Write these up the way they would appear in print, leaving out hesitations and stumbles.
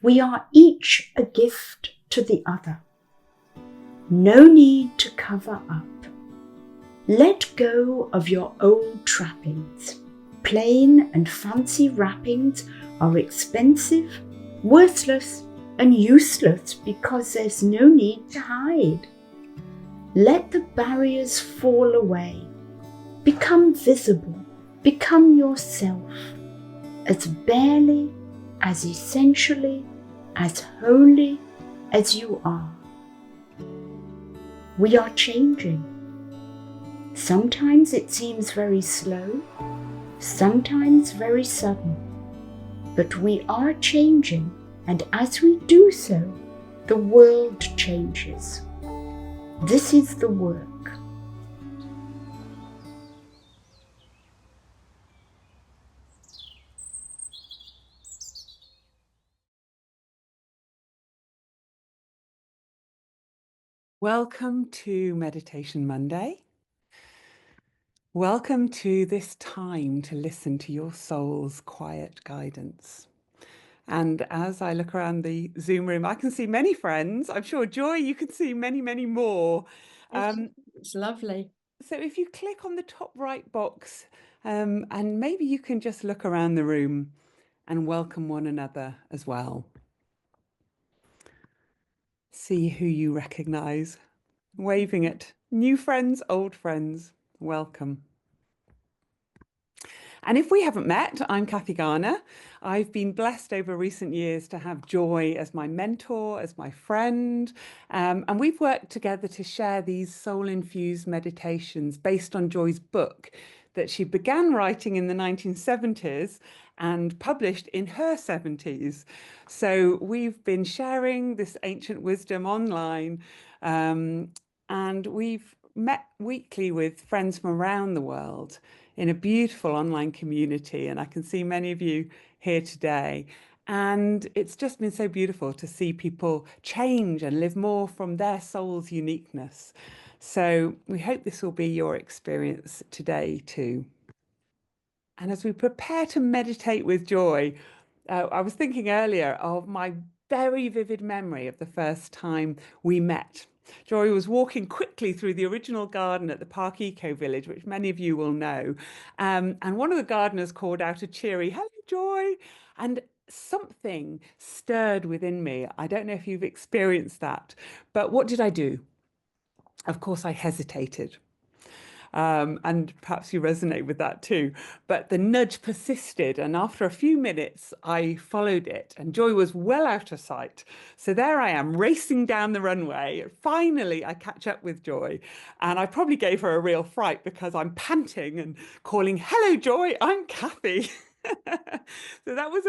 We are each a gift to the other. No need to cover up. Let go of your old trappings. Plain and fancy wrappings are expensive, worthless, and useless because there's no need to hide. Let the barriers fall away. Become visible. Become yourself, as barely, as essentially, as wholly as you are. We are changing. Sometimes it seems very slow, sometimes very sudden, but we are changing, and as we do so, the world changes. This is the work. Welcome to Meditation Monday. Welcome to this time to listen to your soul's quiet guidance. And as I look around the Zoom room, I can see many friends. I'm sure, Joy, you can see many, many more. It's lovely. So if you click on the top right box, and maybe you can just look around the room and welcome one another as well. See who you recognize. Waving at new friends, old friends, welcome. And if we haven't met, I'm Kathy Garner. I've been blessed over recent years to have Joy as my mentor, as my friend. And we've worked together to share these soul-infused meditations based on Joy's book that she began writing in the 1970s and published in her 70s. So we've been sharing this ancient wisdom online, and we've met weekly with friends from around the world in a beautiful online community. And I can see many of you here today. And it's just been so beautiful to see people change and live more from their soul's uniqueness. So we hope this will be your experience today too. And as we prepare to meditate with Joy, I was thinking earlier of my very vivid memory of the first time we met. Joy was walking quickly through the original garden at the Park Eco Village, which many of you will know. And one of the gardeners called out a cheery, "Hello, Joy." And something stirred within me. I don't know if you've experienced that, but what did I do? Of course, I hesitated. And perhaps you resonate with that too. But the nudge persisted, and after a few minutes, I followed it, and Joy was well out of sight. So there I am, racing down the runway. Finally, I catch up with Joy, and I probably gave her a real fright because I'm panting and calling, "Hello, Joy, I'm Kathy." So that was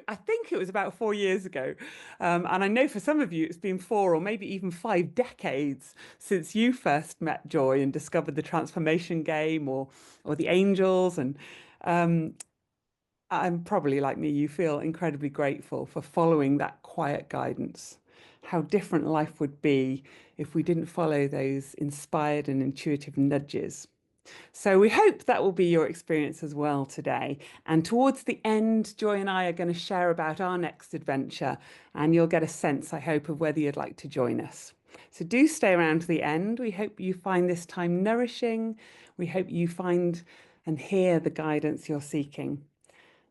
I think it was about 4 years ago. And I know for some of you, it's been 4 or maybe even 5 decades since you first met Joy and discovered the transformation game or the angels. And I'm probably like me, you feel incredibly grateful for following that quiet guidance. How different life would be if we didn't follow those inspired and intuitive nudges. So we hope that will be your experience as well today. And towards the end, Joy and I are going to share about our next adventure, and you'll get a sense, I hope, of whether you'd like to join us. So do stay around to the end. We hope you find this time nourishing. We hope you find and hear the guidance you're seeking.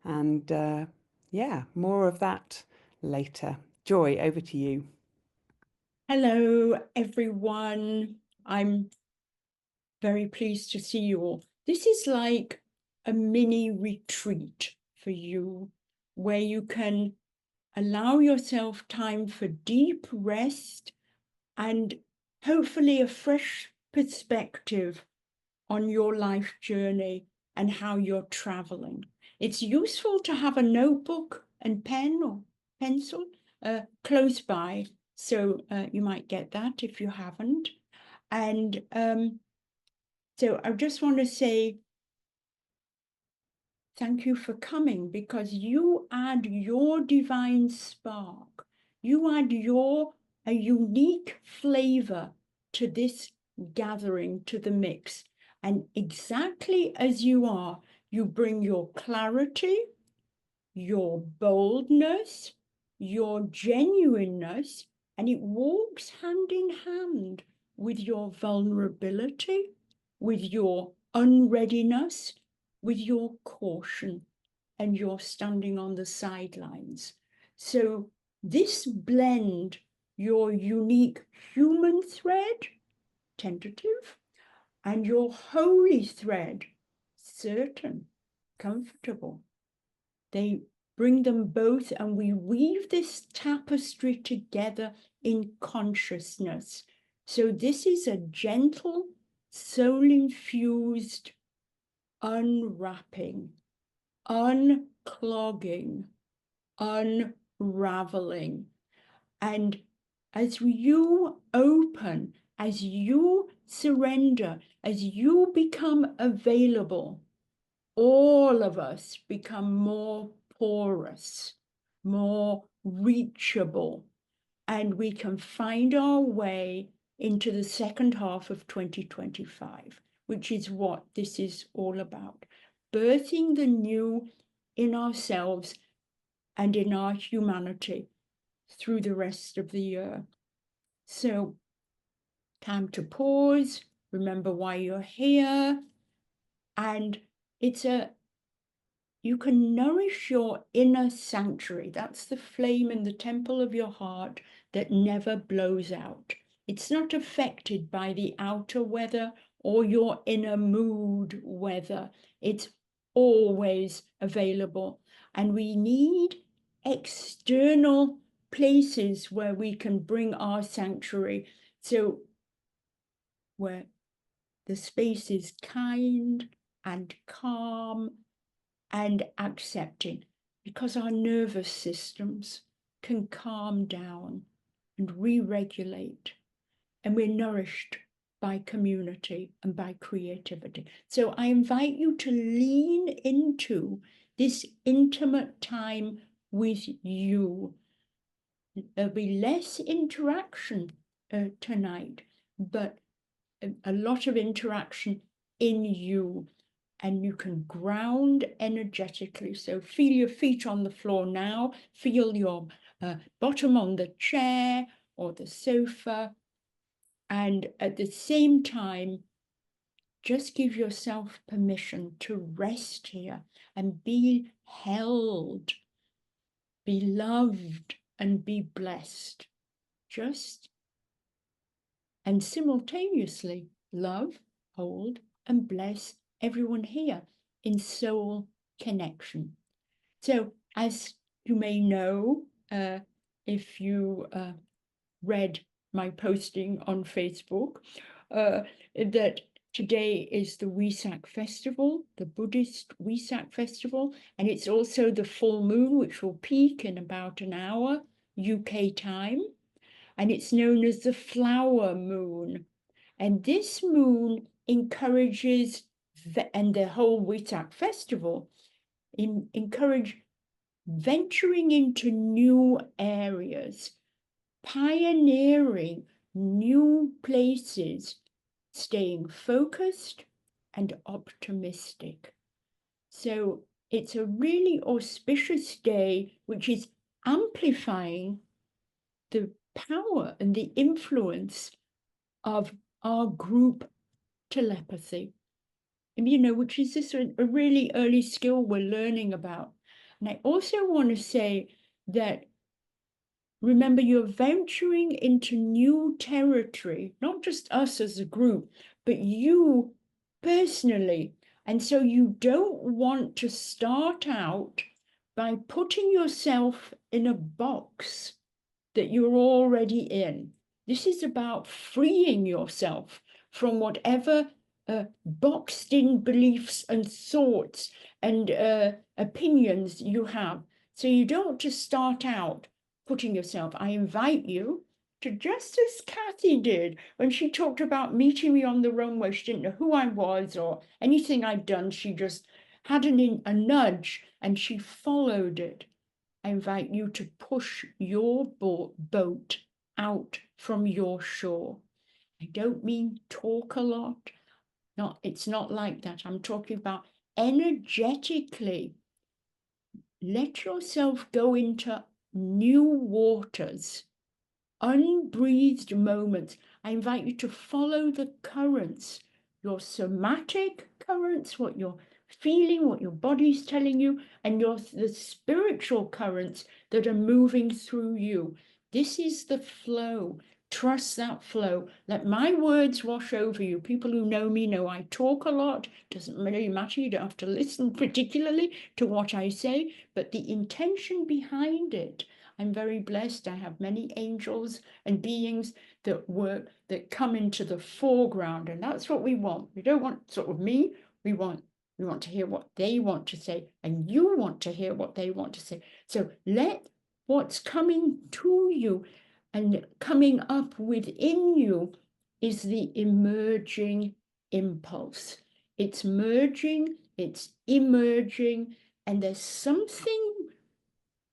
And yeah, more of that later. Joy, over to you. Hello, everyone. I'm very pleased to see you all. This is like a mini retreat for you where you can allow yourself time for deep rest and hopefully a fresh perspective on your life journey and how you're traveling. It's useful to have a notebook and pen or pencil close by, so you might get that if you haven't. And so I just want to say thank you for coming, because you add your divine spark. You add a unique flavor to this gathering, to the mix. And exactly as you are, you bring your clarity, your boldness, your genuineness, and it walks hand in hand with your vulnerability, with your unreadiness, with your caution, and your standing on the sidelines. So this blend, your unique human thread, tentative, and your holy thread, certain, comfortable. They bring them both, and we weave this tapestry together in consciousness. So this is a gentle, soul-infused unwrapping, unclogging, unraveling. And as you open, as you surrender, as you become available, all of us become more porous, more reachable, and we can find our way into the second half of 2025, which is what this is all about. Birthing the new in ourselves and in our humanity through the rest of the year. So, time to pause, remember why you're here, and you can nourish your inner sanctuary. That's the flame in the temple of your heart that never blows out. It's not affected by the outer weather or your inner mood weather. It's always available. And we need external places where we can bring our sanctuary. So where the space is kind and calm and accepting, because our nervous systems can calm down and re-regulate, and we're nourished by community and by creativity. So I invite you to lean into this intimate time with you. There'll be less interaction tonight, but a lot of interaction in you, and you can ground energetically. So feel your feet on the floor now, feel your bottom on the chair or the sofa, and at the same time, just give yourself permission to rest here and be held, be loved, and be blessed. And simultaneously love, hold, and bless everyone here in soul connection. So, as you may know, if you read my posting on Facebook, that today is the Wesak Festival, the Buddhist Wesak Festival, and it's also the full moon, which will peak in about an hour UK time, and it's known as the flower moon. And this moon encourages, and the whole Wesak Festival encourage venturing into new areas, pioneering new places, staying focused and optimistic. So it's a really auspicious day, which is amplifying the power and the influence of our group telepathy, and which is this a really early skill we're learning about. And I also want to say that, remember, you're venturing into new territory, not just us as a group, but you personally. And so you don't want to start out by putting yourself in a box that you're already in. This is about freeing yourself from whatever boxed in beliefs and thoughts and opinions you have. So you don't just start out putting yourself. I invite you to, just as Kathy did when she talked about meeting me on the runway. She didn't know who I was or anything I'd done. She just had a nudge and she followed it. I invite you to push your boat out from your shore. I don't mean talk a lot. It's not like that. I'm talking about energetically. Let yourself go into new waters, unbreathed moments. I invite you to follow the currents, your somatic currents, what you're feeling, what your body's telling you, and the spiritual currents that are moving through you. This is the flow. Trust that flow. Let my words wash over you. People who know me know I talk a lot. Doesn't really matter. You don't have to listen particularly to what I say, but the intention behind it. I'm very blessed. I have many angels and beings that come into the foreground, and that's what we want. We don't want sort of me. We want to hear what they want to say, and you want to hear what they want to say. So let what's coming to you and coming up within you is the emerging impulse. It's merging, it's emerging, and there's something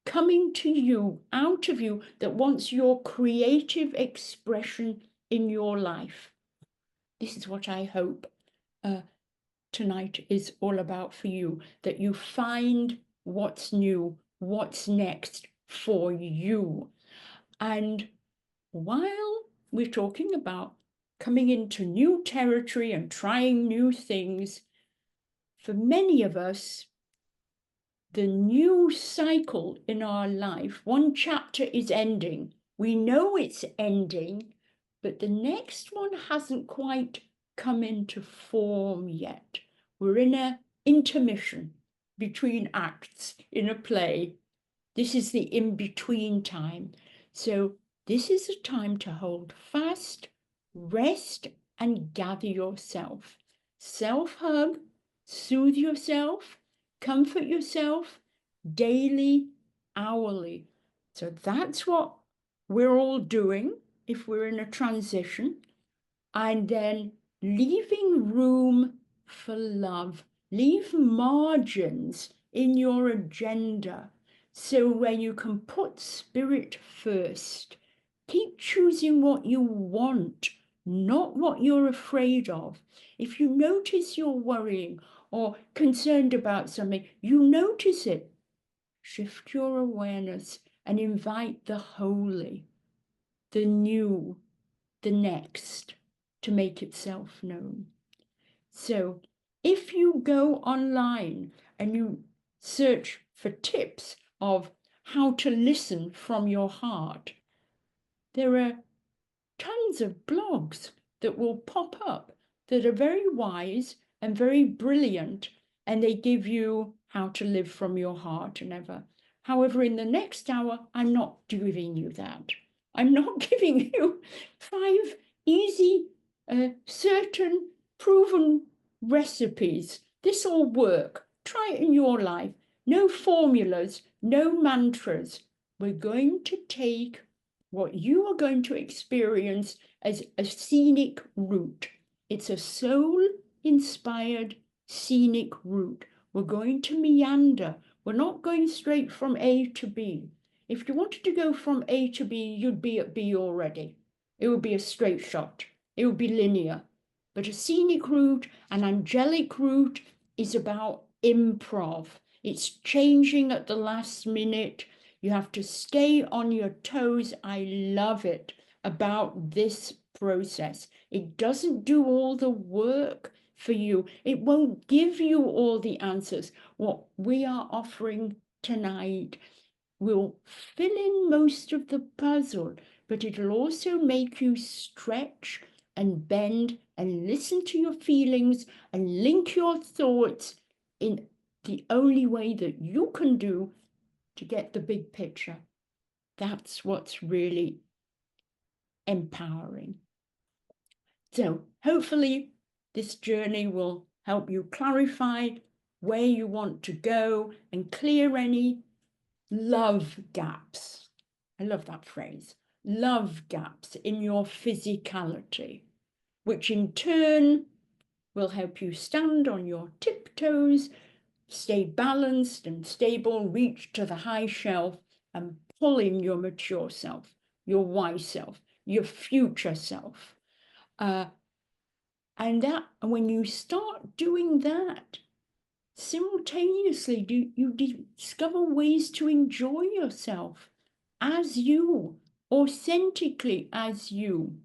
coming to you, out of you, that wants your creative expression in your life. This is what I hope tonight is all about for you, that you find what's new, what's next for you. And while we're talking about coming into new territory and trying new things, for many of us, the new cycle in our life, one chapter is ending. We know it's ending, but the next one hasn't quite come into form yet. We're in an intermission between acts in a play. This is the in-between time. So this is a time to hold fast, rest, and gather yourself. Self-hug, soothe yourself, comfort yourself daily, hourly. So that's what we're all doing if we're in a transition. And then leaving room for love. Leave margins in your agenda so where you can put spirit first. Keep choosing what you want, not what you're afraid of. If you notice you're worrying or concerned about something, you notice it. Shift your awareness and invite the holy, the new, the next to make itself known. So if you go online and you search for tips of how to listen from your heart, there are tons of blogs that will pop up that are very wise and very brilliant, and they give you how to live from your heart and ever. However, in the next hour, I'm not giving you that. I'm not giving you 5 easy, certain, proven recipes. This will work. Try it in your life. No formulas, no mantras. We're going to take what you are going to experience as a scenic route. It's a soul-inspired scenic route. We're going to meander. We're not going straight from A to B. If you wanted to go from A to B, you'd be at B already. It would be a straight shot. It would be linear. But a scenic route, an angelic route, is about improv. It's changing at the last minute. You have to stay on your toes. I love it about this process. It doesn't do all the work for you. It won't give you all the answers. What we are offering tonight will fill in most of the puzzle, but it'll also make you stretch and bend and listen to your feelings and link your thoughts in the only way that you can do to get the big picture. That's what's really empowering. So hopefully this journey will help you clarify where you want to go and clear any love gaps. I love that phrase. Love gaps in your physicality, which in turn will help you stand on your tiptoes, stay balanced and stable, reach to the high shelf and pull in your mature self, your wise self, your future self. And when you start doing that, simultaneously you discover ways to enjoy yourself, as you, authentically as you.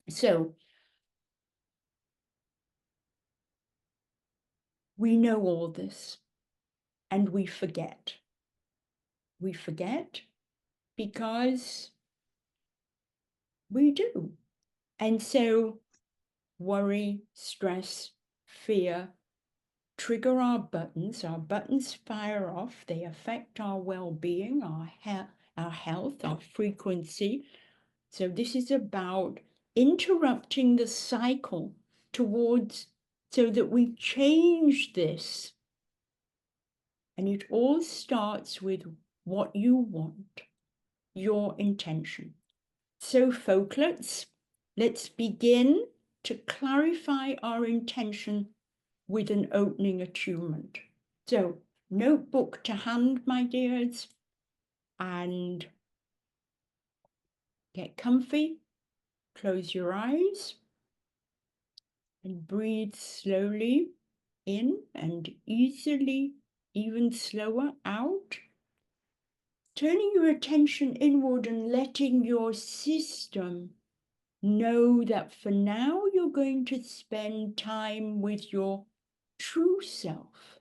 So we know all this and we forget. We forget because we do. And so worry, stress, fear trigger our buttons. Our buttons fire off. They affect our well-being, our health, our frequency. So this is about interrupting the cycle towards, so that we change this. And it all starts with what you want, your intention. So folklets, let's begin to clarify our intention with an opening attunement. So notebook to hand, my dears, and get comfy, close your eyes, and breathe slowly in and easily, even slower out. Turning your attention inward and letting your system know that for now you're going to spend time with your true self,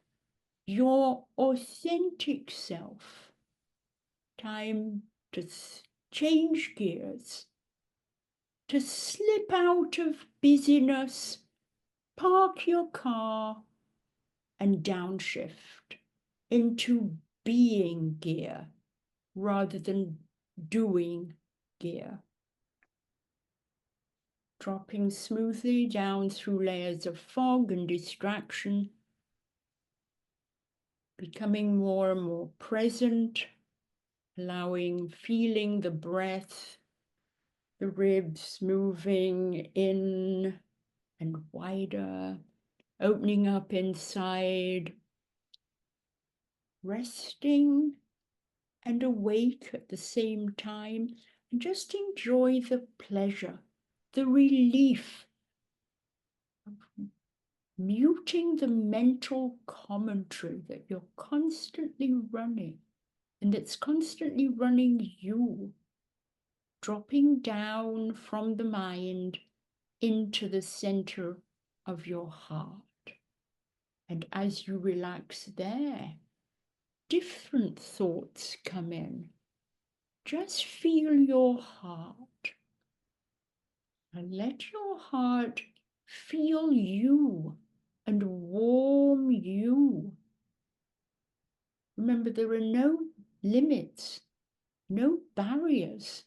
your authentic self. Time to change gears, to slip out of busyness, park your car, and downshift into being gear rather than doing gear. Dropping smoothly down through layers of fog and distraction, becoming more and more present, feeling the breath, the ribs moving in and wider, opening up inside, resting and awake at the same time, and just enjoy the pleasure, the relief of muting the mental commentary that you're constantly running and that's constantly running you, dropping down from the mind into the center of your heart. And as you relax there, different thoughts come in. Just feel your heart and let your heart feel you and warm you. Remember, there are no limits, no barriers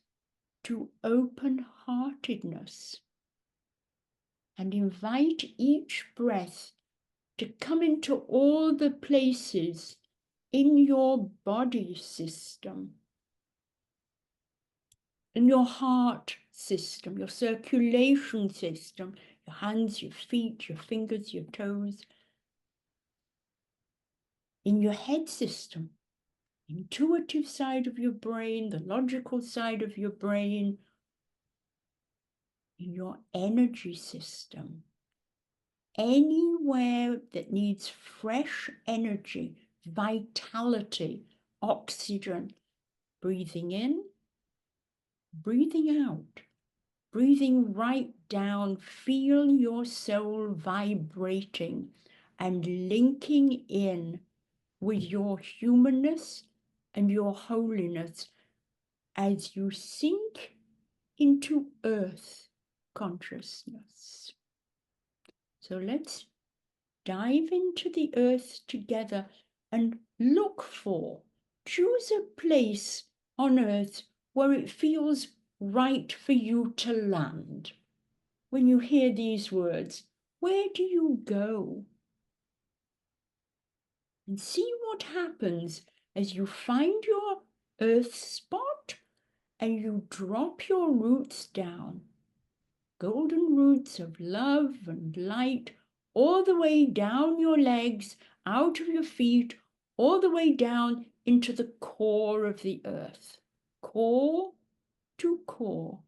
to open-heartedness. And invite each breath to come into all the places in your body system, in your heart system, your circulation system, your hands, your feet, your fingers, your toes, in your head system, intuitive side of your brain, the logical side of your brain, in your energy system, anywhere that needs fresh energy, vitality, oxygen, breathing in, breathing out, breathing right down, feel your soul vibrating and linking in with your humanness and your holiness as you sink into earth consciousness. So let's dive into the earth together and choose a place on earth where it feels right for you to land. When you hear these words, where do you go? And see what happens as you find your earth spot and you drop your roots down. Golden roots of love and light, all the way down your legs, out of your feet, all the way down into the core of the earth. Core to core.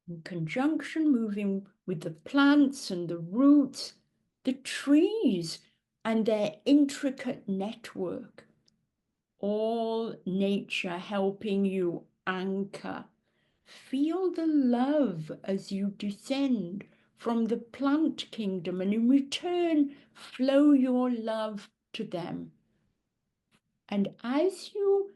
In conjunction, moving with the plants and the roots, the trees and their intricate network, all nature helping you anchor. Feel the love as you descend from the plant kingdom, and in return, flow your love to them. And as you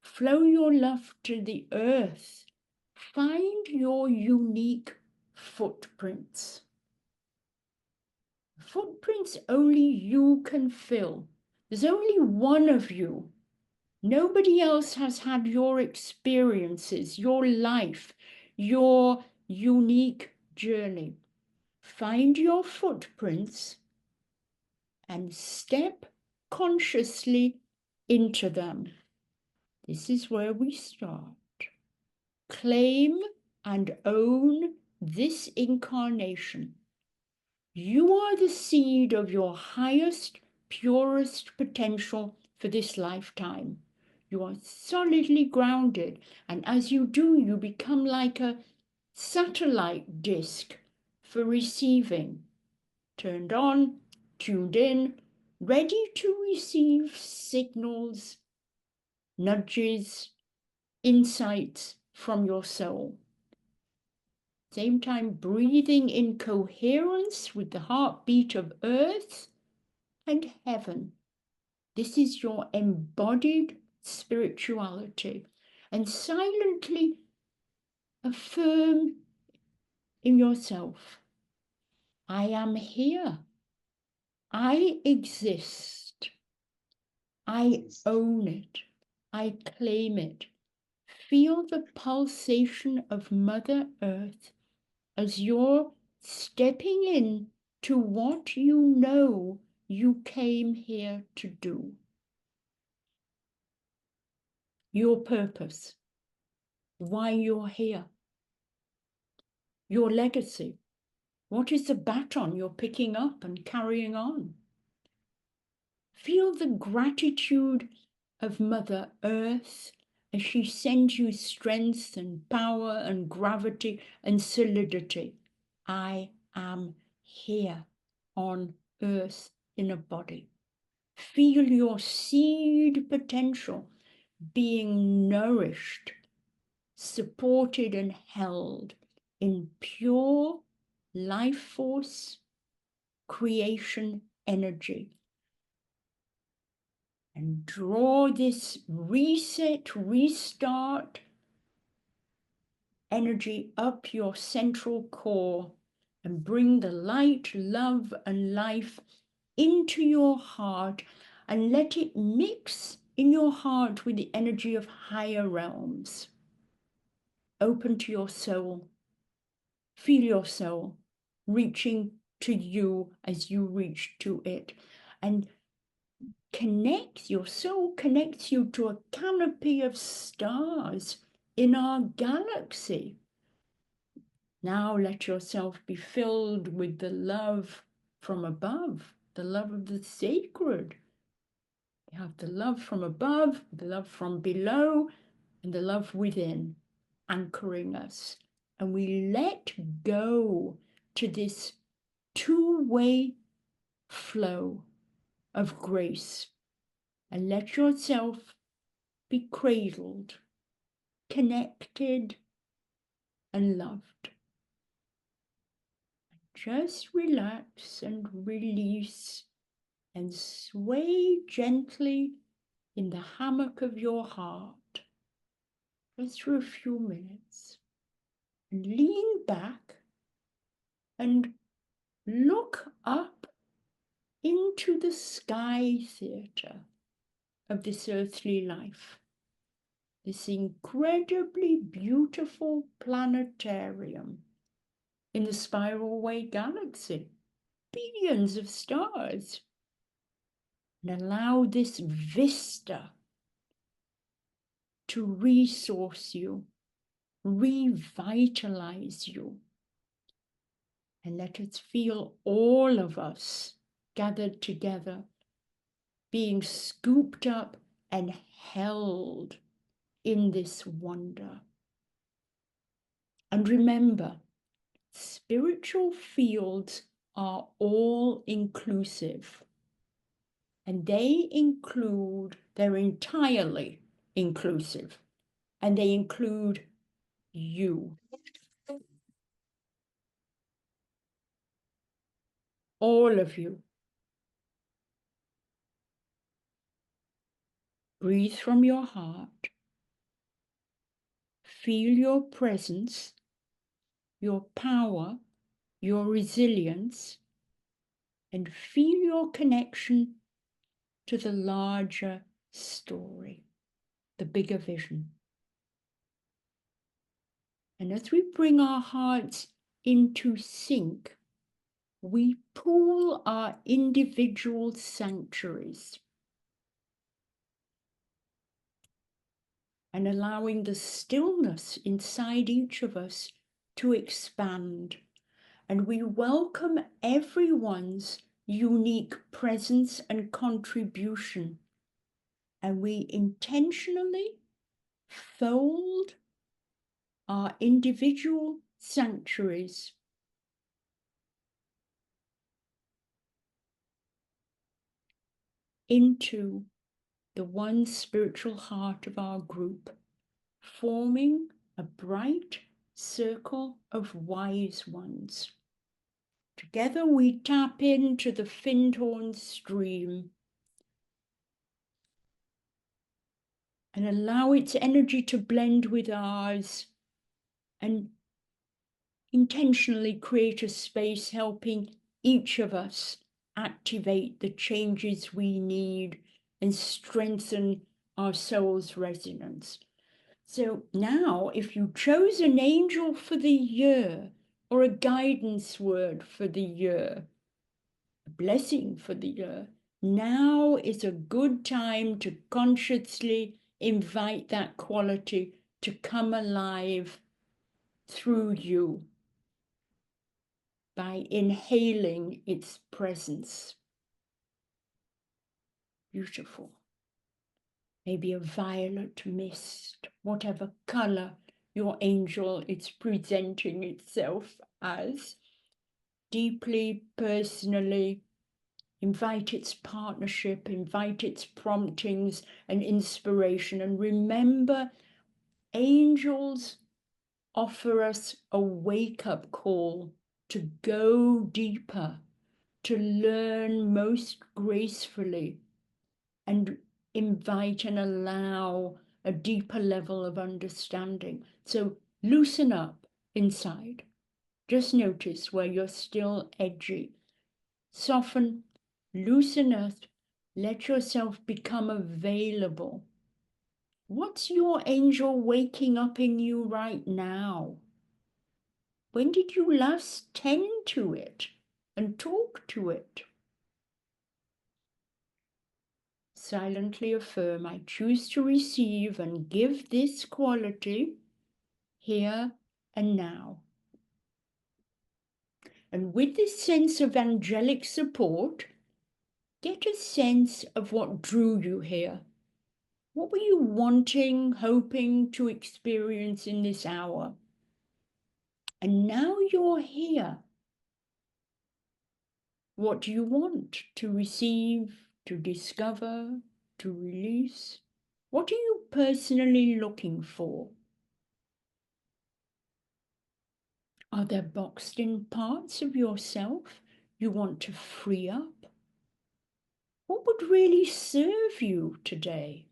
flow your love to the earth, find your unique footprints. Footprints only you can fill. There's only one of you. Nobody else has had your experiences, your life, your unique journey. Find your footprints and step consciously into them. This is where we start. Claim and own this incarnation. You are the seed of your highest, purest potential for this lifetime. You are solidly grounded, and as you do, you become like a satellite dish for receiving. Turned on, tuned in, ready to receive signals, nudges, insights from your soul. Same time, breathing in coherence with the heartbeat of earth and heaven. This is your embodied spirituality. And silently affirm in yourself, I am here. I exist. I own it. I claim it. Feel the pulsation of Mother Earth as you're stepping in to what you know you came here to do. Your purpose, why you're here, your legacy. What is the baton you're picking up and carrying on? Feel the gratitude of Mother Earth as she sends you strength and power and gravity and solidity. I am here on earth in a body. Feel your seed potential being nourished, supported and held in pure life force, creation energy. And draw this reset, restart energy up your central core and bring the light, love, and life into your heart and let it mix in your heart with the energy of higher realms. Open to your soul. Feel your soul reaching to you as you reach to it. And your soul connects you to a canopy of stars in our galaxy. Now let yourself be filled with the love from above, the love of the sacred. You have the love from above, the love from below, and the love within, anchoring us. And we let go to this two-way flow of grace and let yourself be cradled, connected, and loved. Just relax and release and sway gently in the hammock of your heart just for a few minutes. And lean back and look up into the sky theatre of this earthly life, this incredibly beautiful planetarium in the Spiral Way galaxy, billions of stars. And allow this vista to resource you, revitalize you. And let us feel all of us gathered together, being scooped up and held in this wonder. And remember, spiritual fields are all inclusive. And they're entirely inclusive, and they include you. All of you. Breathe from your heart. Feel your presence, your power, your resilience, and feel your connection to the larger story, the bigger vision. And as we bring our hearts into sync, we pool our individual sanctuaries and allowing the stillness inside each of us to expand. And we welcome everyone's unique presence and contribution. And we intentionally fold our individual sanctuaries into the one spiritual heart of our group, forming a bright circle of wise ones. Together we tap into the Findhorn stream and allow its energy to blend with ours and intentionally create a space helping each of us activate the changes we need and strengthen our soul's resonance. So now, if you chose an angel for the year or a guidance word for the year, a blessing for the year, now is a good time to consciously invite that quality to come alive through you by inhaling its presence. Beautiful. Maybe a violet mist, whatever color your angel is presenting itself as. Deeply, personally, invite its partnership, invite its promptings and inspiration. And remember, angels offer us a wake-up call to go deeper, to learn most gracefully, and invite and allow a deeper level of understanding. So loosen up inside. Just notice where you're still edgy. Soften, loosen up, let yourself become available. What's your angel waking up in you right now? When did you last tend to it and talk to it? Silently affirm, I choose to receive and give this quality here and now. And with this sense of angelic support, get a sense of what drew you here. What were you wanting, hoping to experience in this hour? And now you're here. What do you want to receive, to discover, to release? What are you personally looking for? Are there boxed-in parts of yourself you want to free up? What would really serve you today?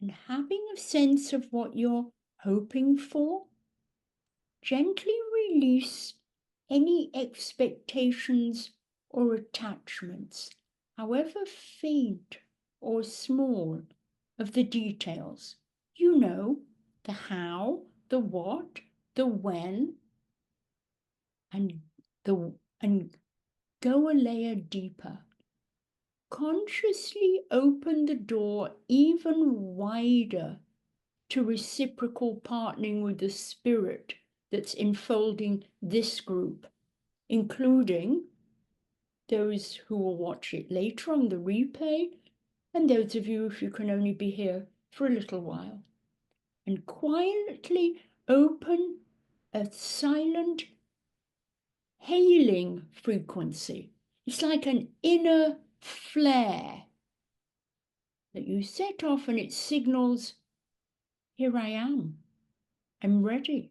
And having a sense of what you're hoping for, gently release any expectations or attachments, however faint or small, of the details. You know, the how, the what, the when, and go a layer deeper. Consciously open the door even wider to reciprocal partnering with the spirit that's enfolding this group, including those who will watch it later on the replay, and those of you if you can only be here for a little while. And quietly open a silent hailing frequency. It's like an inner flare that you set off, and it signals, here I am. I'm ready.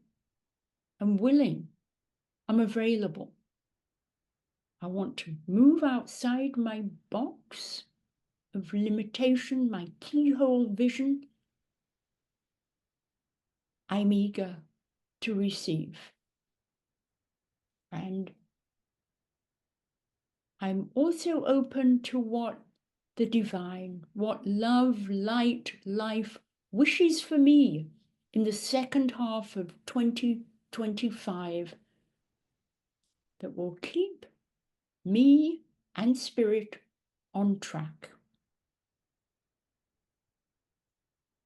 I'm willing. I'm available. I want to move outside my box of limitation, my keyhole vision. I'm eager to receive. And I'm also open to what the divine, what love, light, life wishes for me in the second half of 2025 that will keep me and spirit on track.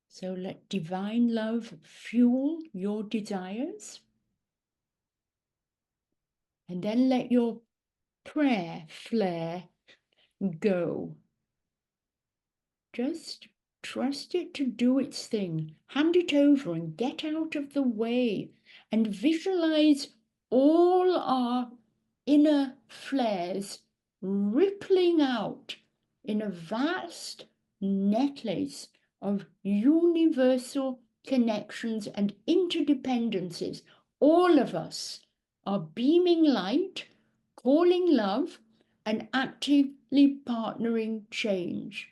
So let divine love fuel your desires, and then let your prayer flare go. Just trust it to do its thing. Hand it over and get out of the way, and visualize all our inner flares rippling out in a vast necklace of universal connections and interdependencies. All of us are beaming light, calling love, and actively partnering change.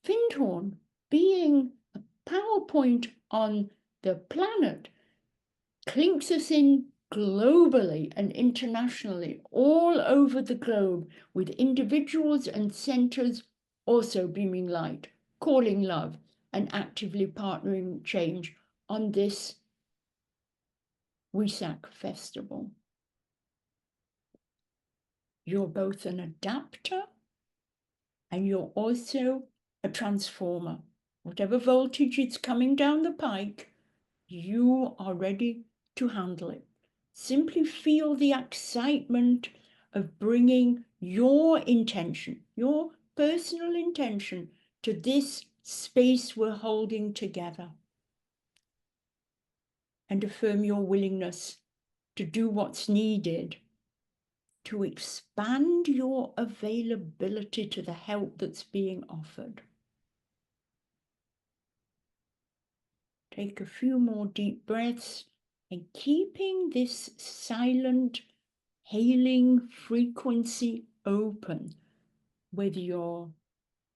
Findhorn, being a PowerPoint on the planet, clinks us in globally and internationally, all over the globe, with individuals and centers also beaming light, calling love, and actively partnering change on this Wesak festival. You're both an adapter and you're also a transformer. Whatever voltage is coming down the pike, you are ready to handle it. Simply feel the excitement of bringing your intention, your personal intention, to this space we're holding together. And affirm your willingness to do what's needed to expand your availability to the help that's being offered. Take a few more deep breaths, and keeping this silent, hailing frequency open, whether you're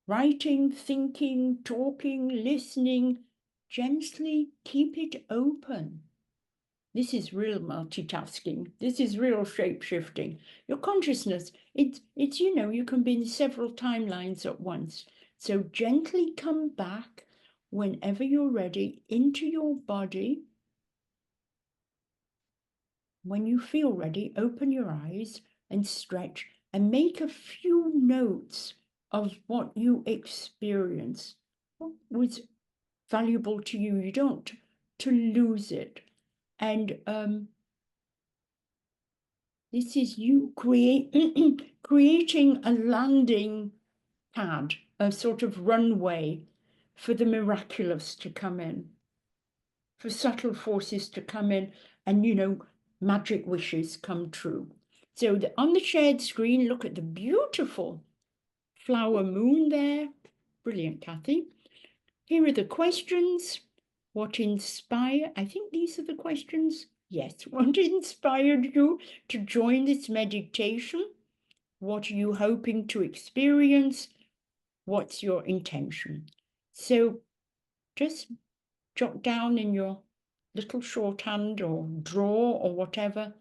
writing, thinking, talking, listening, gently keep it open. This is real multitasking. This is real shape-shifting. Your consciousness, it's you can be in several timelines at once. So gently come back whenever you're ready into your body. When you feel ready, open your eyes and stretch and make a few notes of what you experience. What was valuable to you? You don't to lose it. And this is you creating a landing pad, a sort of runway for the miraculous to come in, for subtle forces to come in, and magic wishes come true. So on the shared screen, look at the beautiful flower moon there. Brilliant, Kathy. Here are the questions. What inspired? I think these are the questions. Yes. What inspired you to join this meditation? What are you hoping to experience? What's your intention? So just jot down in your little shorthand or drawer or whatever,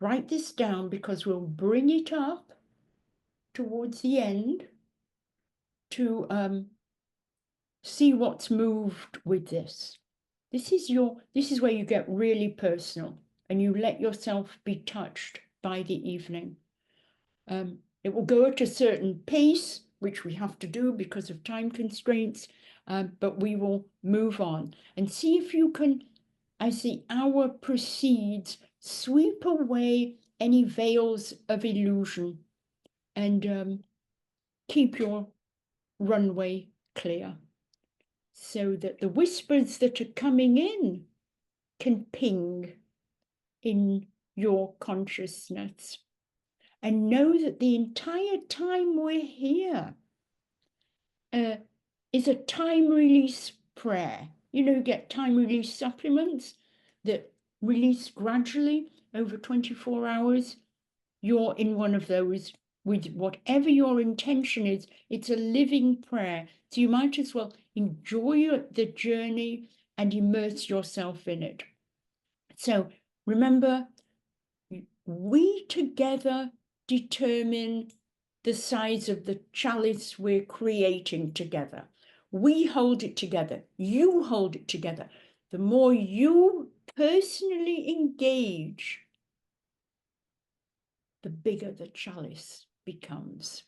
write this down, because we'll bring it up towards the end to see what's moved with this. This is where you get really personal and you let yourself be touched by the evening. It will go at a certain pace, which we have to do because of time constraints, but we will move on and see if you can, as the hour proceeds, sweep away any veils of illusion and keep your runway clear, so that the whispers that are coming in can ping in your consciousness. And know that the entire time we're here is a time release prayer. You know, you get time release supplements that release gradually over 24 hours. You're in one of those with whatever your intention is. It's a living prayer. So you might as well enjoy the journey and immerse yourself in it. So remember, we together determine the size of the chalice we're creating together. We hold it together. You hold it together. The more you personally engage, the bigger the chalice becomes.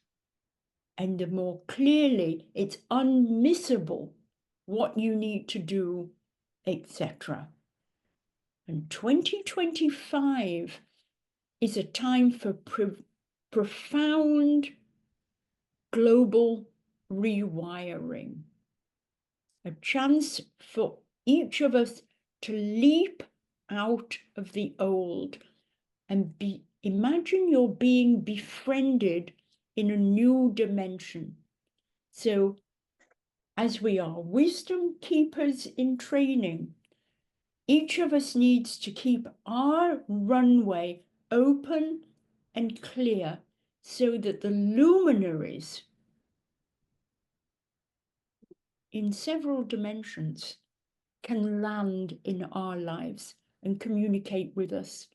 And the more clearly it's unmissable what you need to do, etc. And 2025 is a time for profound global rewiring, a chance for each of us to leap out of the old and imagine you're being befriended in a new dimension. So as we are wisdom keepers in training, each of us needs to keep our runway open and clear so that the luminaries in several dimensions can land in our lives and communicate with us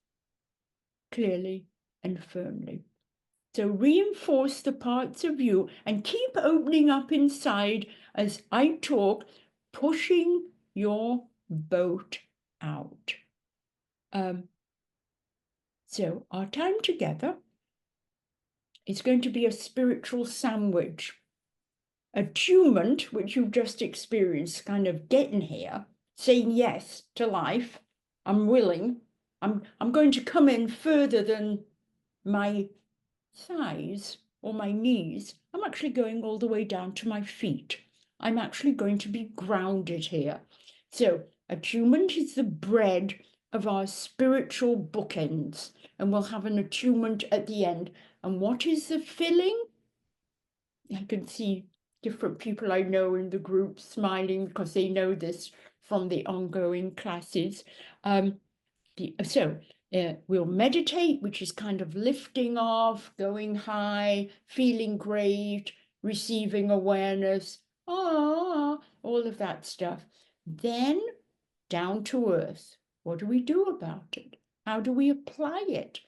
clearly and firmly. So reinforce the parts of you and keep opening up inside as I talk, pushing your boat out. So our time together is going to be a spiritual sandwich. Attunement, which you've just experienced, kind of getting here, saying yes to life. I'm willing. I'm going to come in further than my thighs or my knees. I'm actually going all the way down to my feet. I'm actually going to be grounded here. So attunement is the bread of our spiritual bookends, and we'll have an attunement at the end. And what is the filling? I can see different people I know in the group smiling because they know this from the ongoing classes. We'll meditate, which is kind of lifting off, going high, feeling great, receiving awareness, all of that stuff. Then down to earth. What do we do about it? How do we apply it?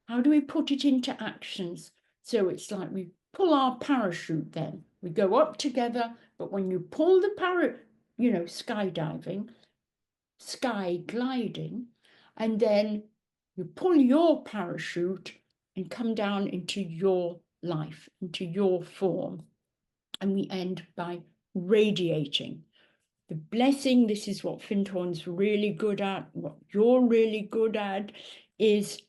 How do we put it into actions? So it's like we pull our parachute then. We go up together, but when you pull the parachute, skydiving, sky gliding, and then you pull your parachute and come down into your life, into your form. And we end by radiating. The blessing, this is what Findhorn's really good at, what you're really good at, is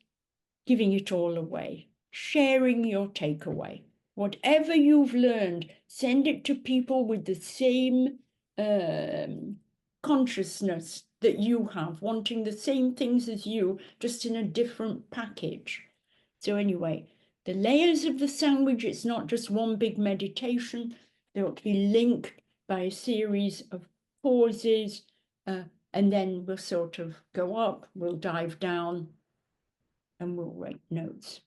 giving it all away, sharing your takeaway. Whatever you've learned, send it to people with the same consciousness that you have, wanting the same things as you, just in a different package. So anyway, the layers of the sandwich, it's not just one big meditation. They ought to be linked by a series of pauses, and then we'll sort of go up, we'll dive down, and we'll write notes.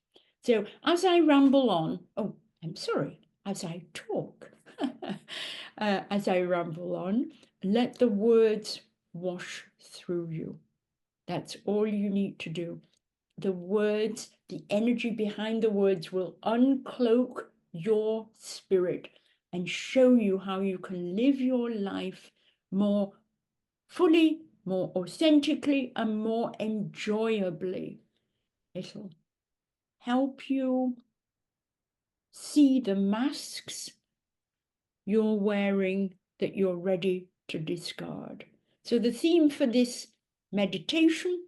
So as I ramble on, as I talk, as I ramble on, let the words wash through you. That's all you need to do. The words, the energy behind the words will uncloak your spirit and show you how you can live your life more fully, more authentically, and more enjoyably. It'll help you see the masks you're wearing that you're ready to discard. So the theme for this meditation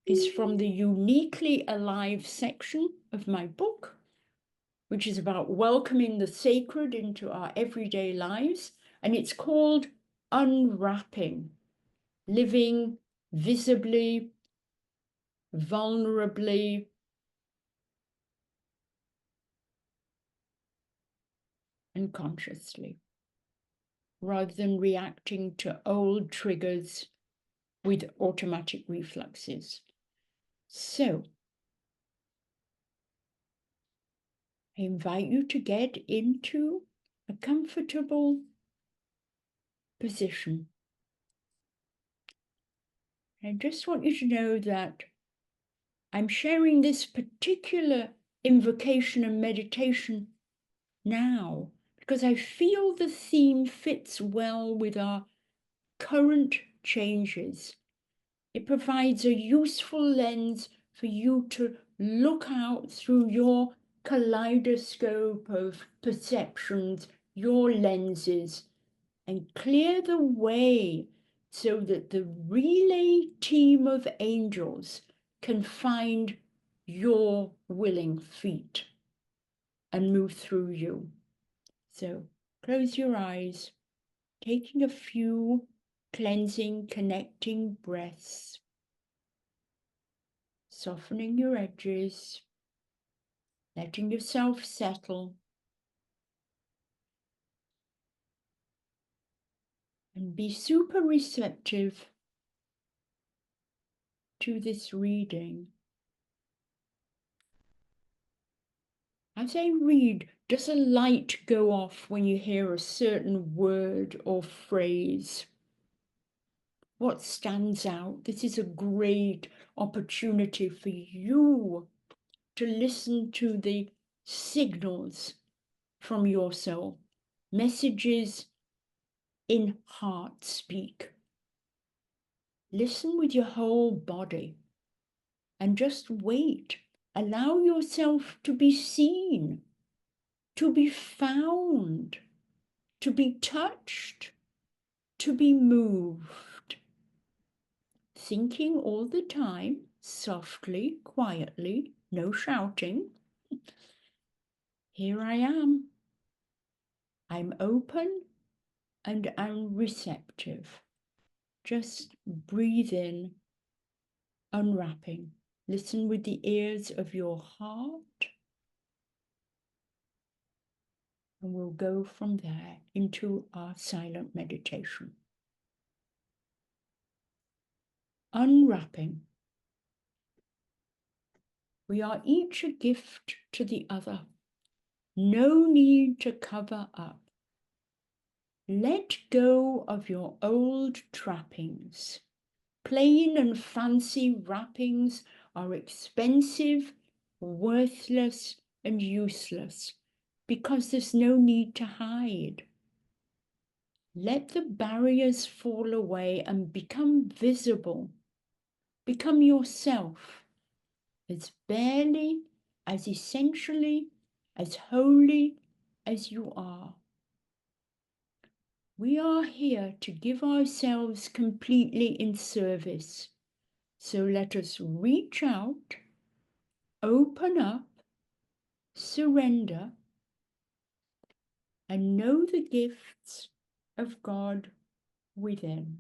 is from the Uniquely Alive section of my book, which is about welcoming the sacred into our everyday lives. And it's called Unwrapping, living visibly vulnerably, and consciously, rather than reacting to old triggers with automatic reflexes. So, I invite you to get into a comfortable position. I just want you to know that I'm sharing this particular invocation and meditation now because I feel the theme fits well with our current changes. It provides a useful lens for you to look out through your kaleidoscope of perceptions, your lenses, and clear the way so that the relay team of angels can find your willing feet and move through you. So close your eyes, taking a few cleansing, connecting breaths, softening your edges, letting yourself settle, and be super receptive to this reading. As I read, does a light go off when you hear a certain word or phrase? What stands out? This is a great opportunity for you to listen to the signals from your soul, messages in heart speak. Listen with your whole body and just wait. Allow yourself to be seen, to be found, to be touched, to be moved. Thinking all the time, softly, quietly, no shouting. Here I am. I'm open and I'm receptive. Just breathe in, unwrapping. Listen with the ears of your heart. And we'll go from there into our silent meditation. Unwrapping. We are each a gift to the other. No need to cover up. Let go of your old trappings. Plain and fancy wrappings are expensive, worthless, and useless because there's no need to hide. Let the barriers fall away and become visible. Become yourself, as barely, as essentially, as wholly as you are. We are here to give ourselves completely in service. So let us reach out, open up, surrender, and know the gifts of God within.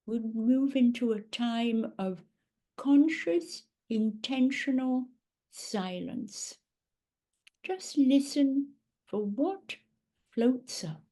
We'll move into a time of conscious, intentional silence. Just listen for what floats up.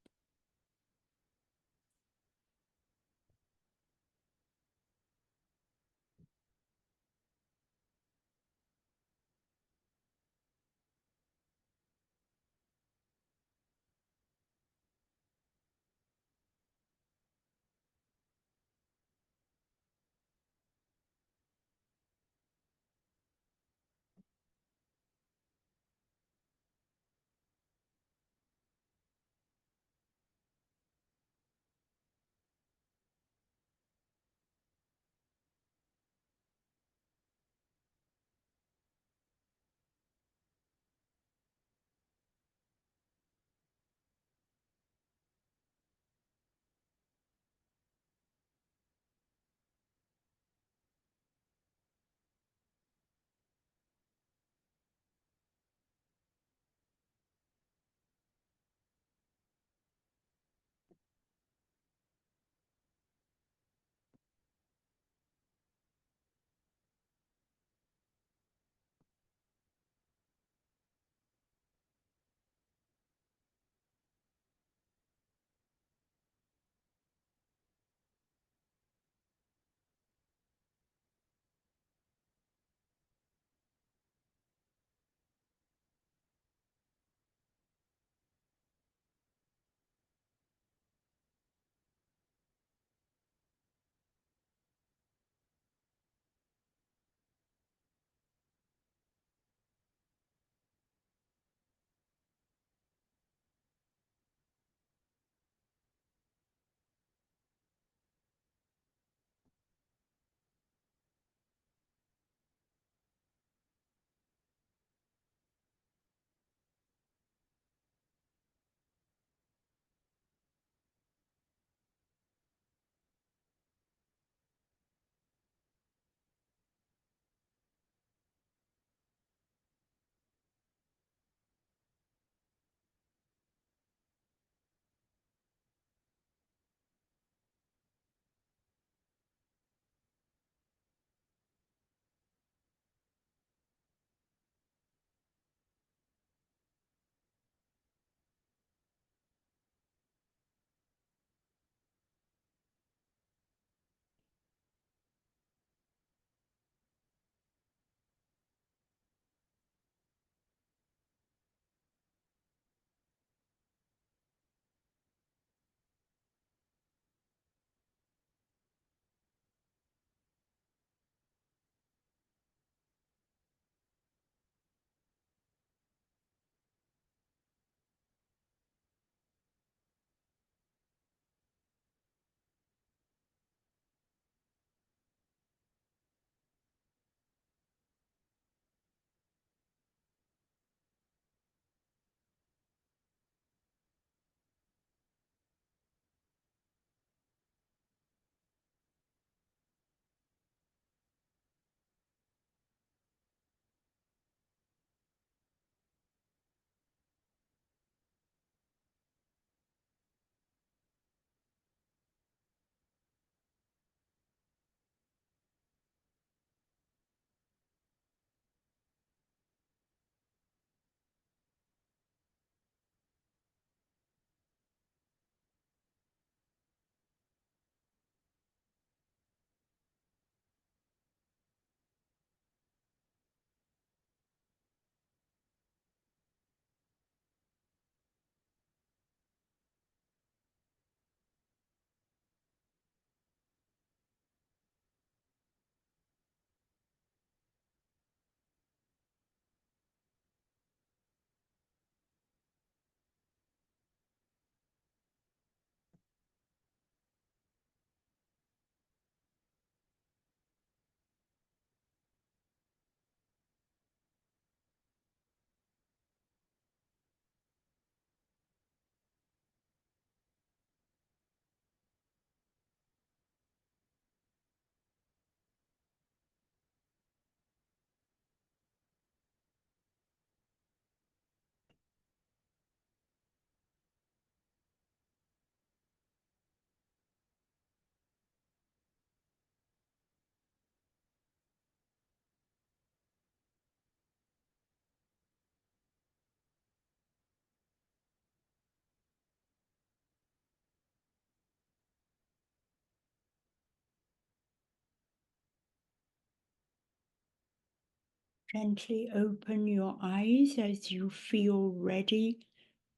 Gently open your eyes as you feel ready,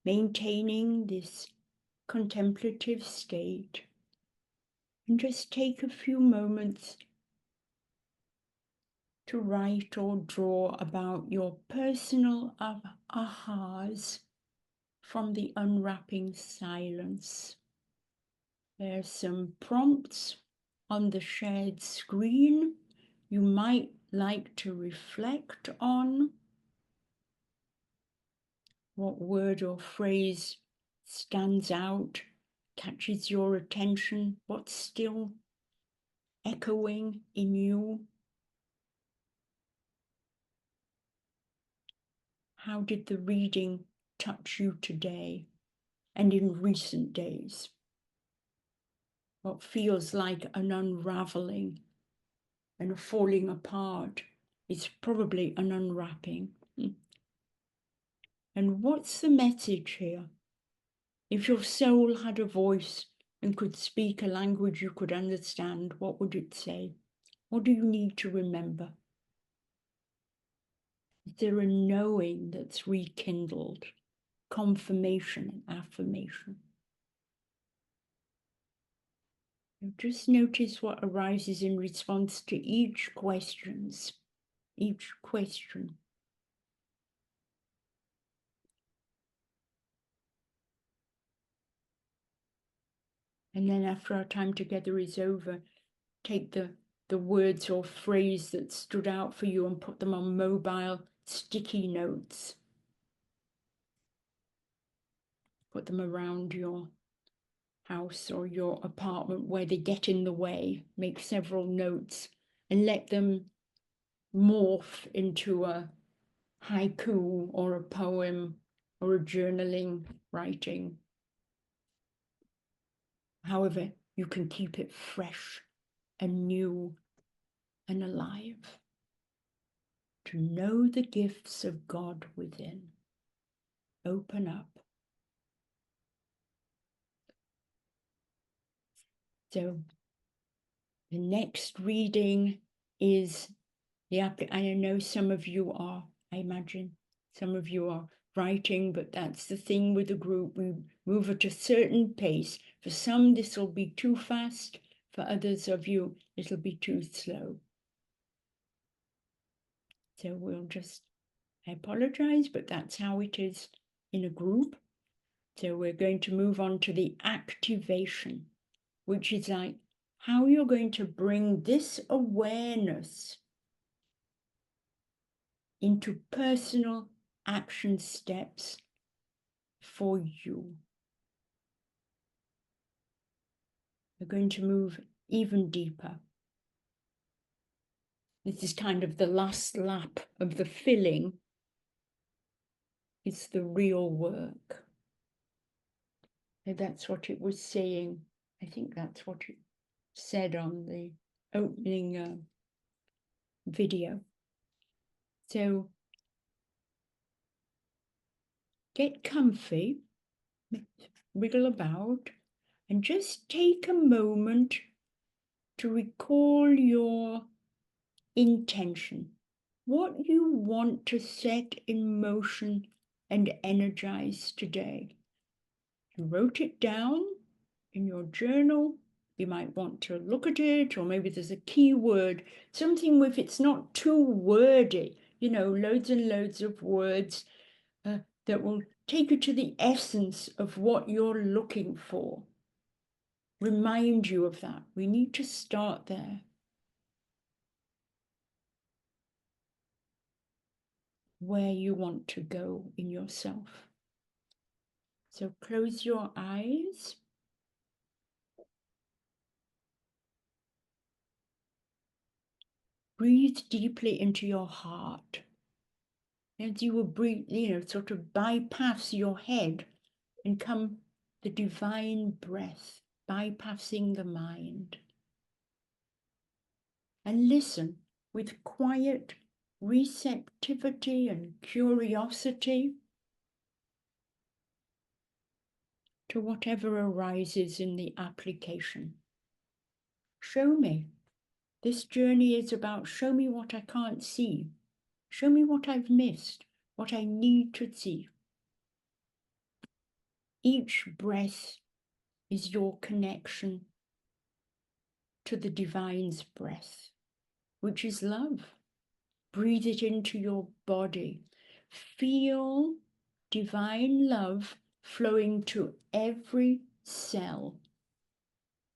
maintaining this contemplative state. And just take a few moments to write or draw about your personal ahas from the unwrapping silence. There are some prompts on the shared screen you might like to reflect on. What word or phrase stands out, catches your attention? What's still echoing in you? How did the reading touch you today and in recent days? What feels like an unraveling and a falling apart is probably an unwrapping. And what's the message here? If your soul had a voice and could speak a language you could understand, what would it say? What do you need to remember? Is there a knowing that's rekindled, confirmation and affirmation? Just notice what arises in response to each question. And then after our time together is over, take the words or phrase that stood out for you and put them on mobile sticky notes. Put them around your house or your apartment where they get in the way. Make several notes and let them morph into a haiku or a poem or a journaling writing. However, you can keep it fresh and new and alive. To know the gifts of God within. Open up. So the next reading is I know some of you are, I imagine, some of you are writing, but that's the thing with the group. We move at a certain pace. For some, this will be too fast. For others of you, it'll be too slow. So I apologize, but that's how it is in a group. So we're going to move on to the activation, which is like how you're going to bring this awareness into personal action steps for you. We're going to move even deeper. This is kind of the last lap of the filling. It's the real work. And that's what it was saying. I think that's what it said on the opening video. So get comfy, wriggle about, and just take a moment to recall your intention, what you want to set in motion and energize today. You wrote it down in your journal. You might want to look at it, or maybe there's a key word, something with it's not too wordy, loads and loads of words that will take you to the essence of what you're looking for. Remind you of that. We need to start there. Where you want to go in yourself. So close your eyes. Breathe deeply into your heart. As you will breathe, sort of bypass your head and come the divine breath, bypassing the mind. And listen with quiet receptivity and curiosity to whatever arises in the application. Show me. This journey is about show me what I can't see. Show me what I've missed, what I need to see. Each breath is your connection to the divine's breath, which is love. Breathe it into your body. Feel divine love flowing to every cell,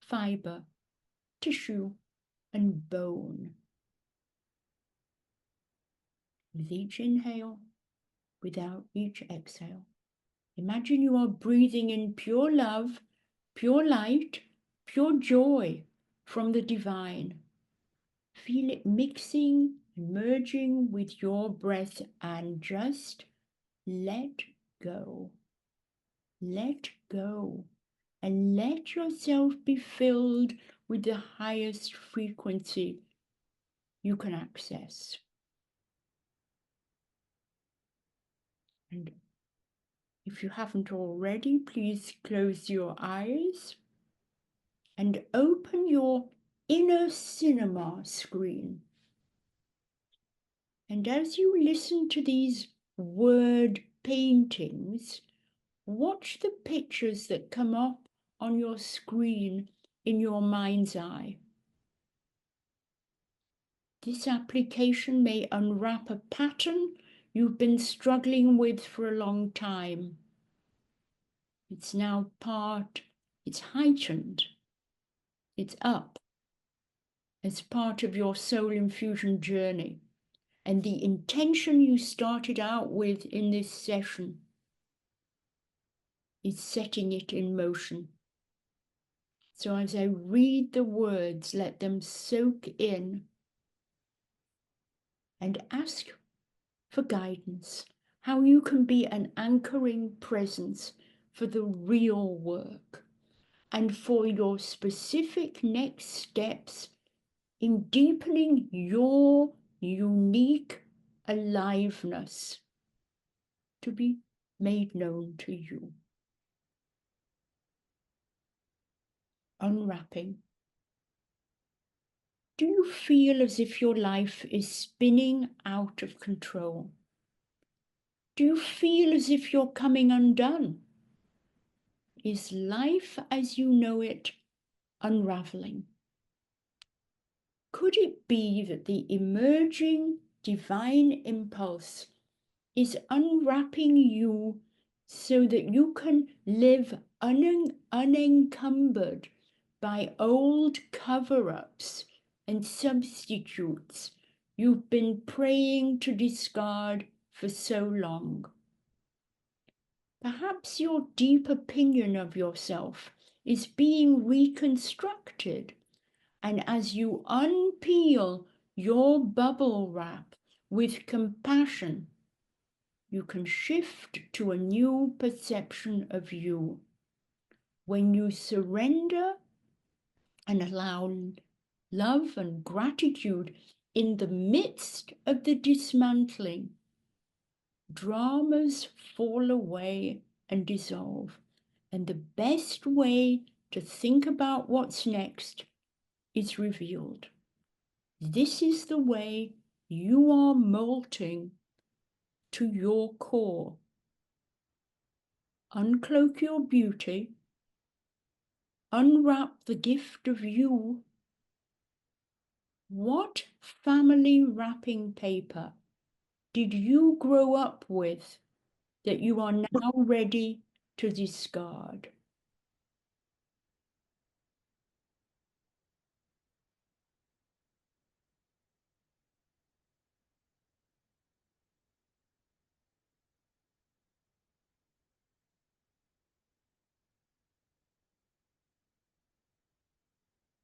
fiber, tissue, and bone. With each inhale, without each exhale, imagine you are breathing in pure love, pure light, pure joy from the divine. Feel it mixing and merging with your breath, and just let go. Let go and let yourself be filled with the highest frequency you can access. And if you haven't already, please close your eyes and open your inner cinema screen. And as you listen to these word paintings, watch the pictures that come up on your screen in your mind's eye. This application may unwrap a pattern you've been struggling with for a long time. It's now it's heightened, it's up as part of your soul infusion journey. And the intention you started out with in this session is setting it in motion. So as I read the words, let them soak in and ask for guidance, how you can be an anchoring presence for the real work and for your specific next steps in deepening your unique aliveness to be made known to you. Unwrapping. Do you feel as if your life is spinning out of control? Do you feel as if you're coming undone? Is life as you know it unraveling? Could it be that the emerging divine impulse is unwrapping you so that you can live unencumbered by old cover-ups and substitutes you've been praying to discard for so long? Perhaps your deep opinion of yourself is being reconstructed, and as you unpeel your bubble wrap with compassion, you can shift to a new perception of you. When you surrender and allow love and gratitude in the midst of the dismantling, dramas fall away and dissolve. And the best way to think about what's next is revealed. This is the way you are molting to your core. Uncloak your beauty, unwrap the gift of you. What family wrapping paper did you grow up with that you are now ready to discard?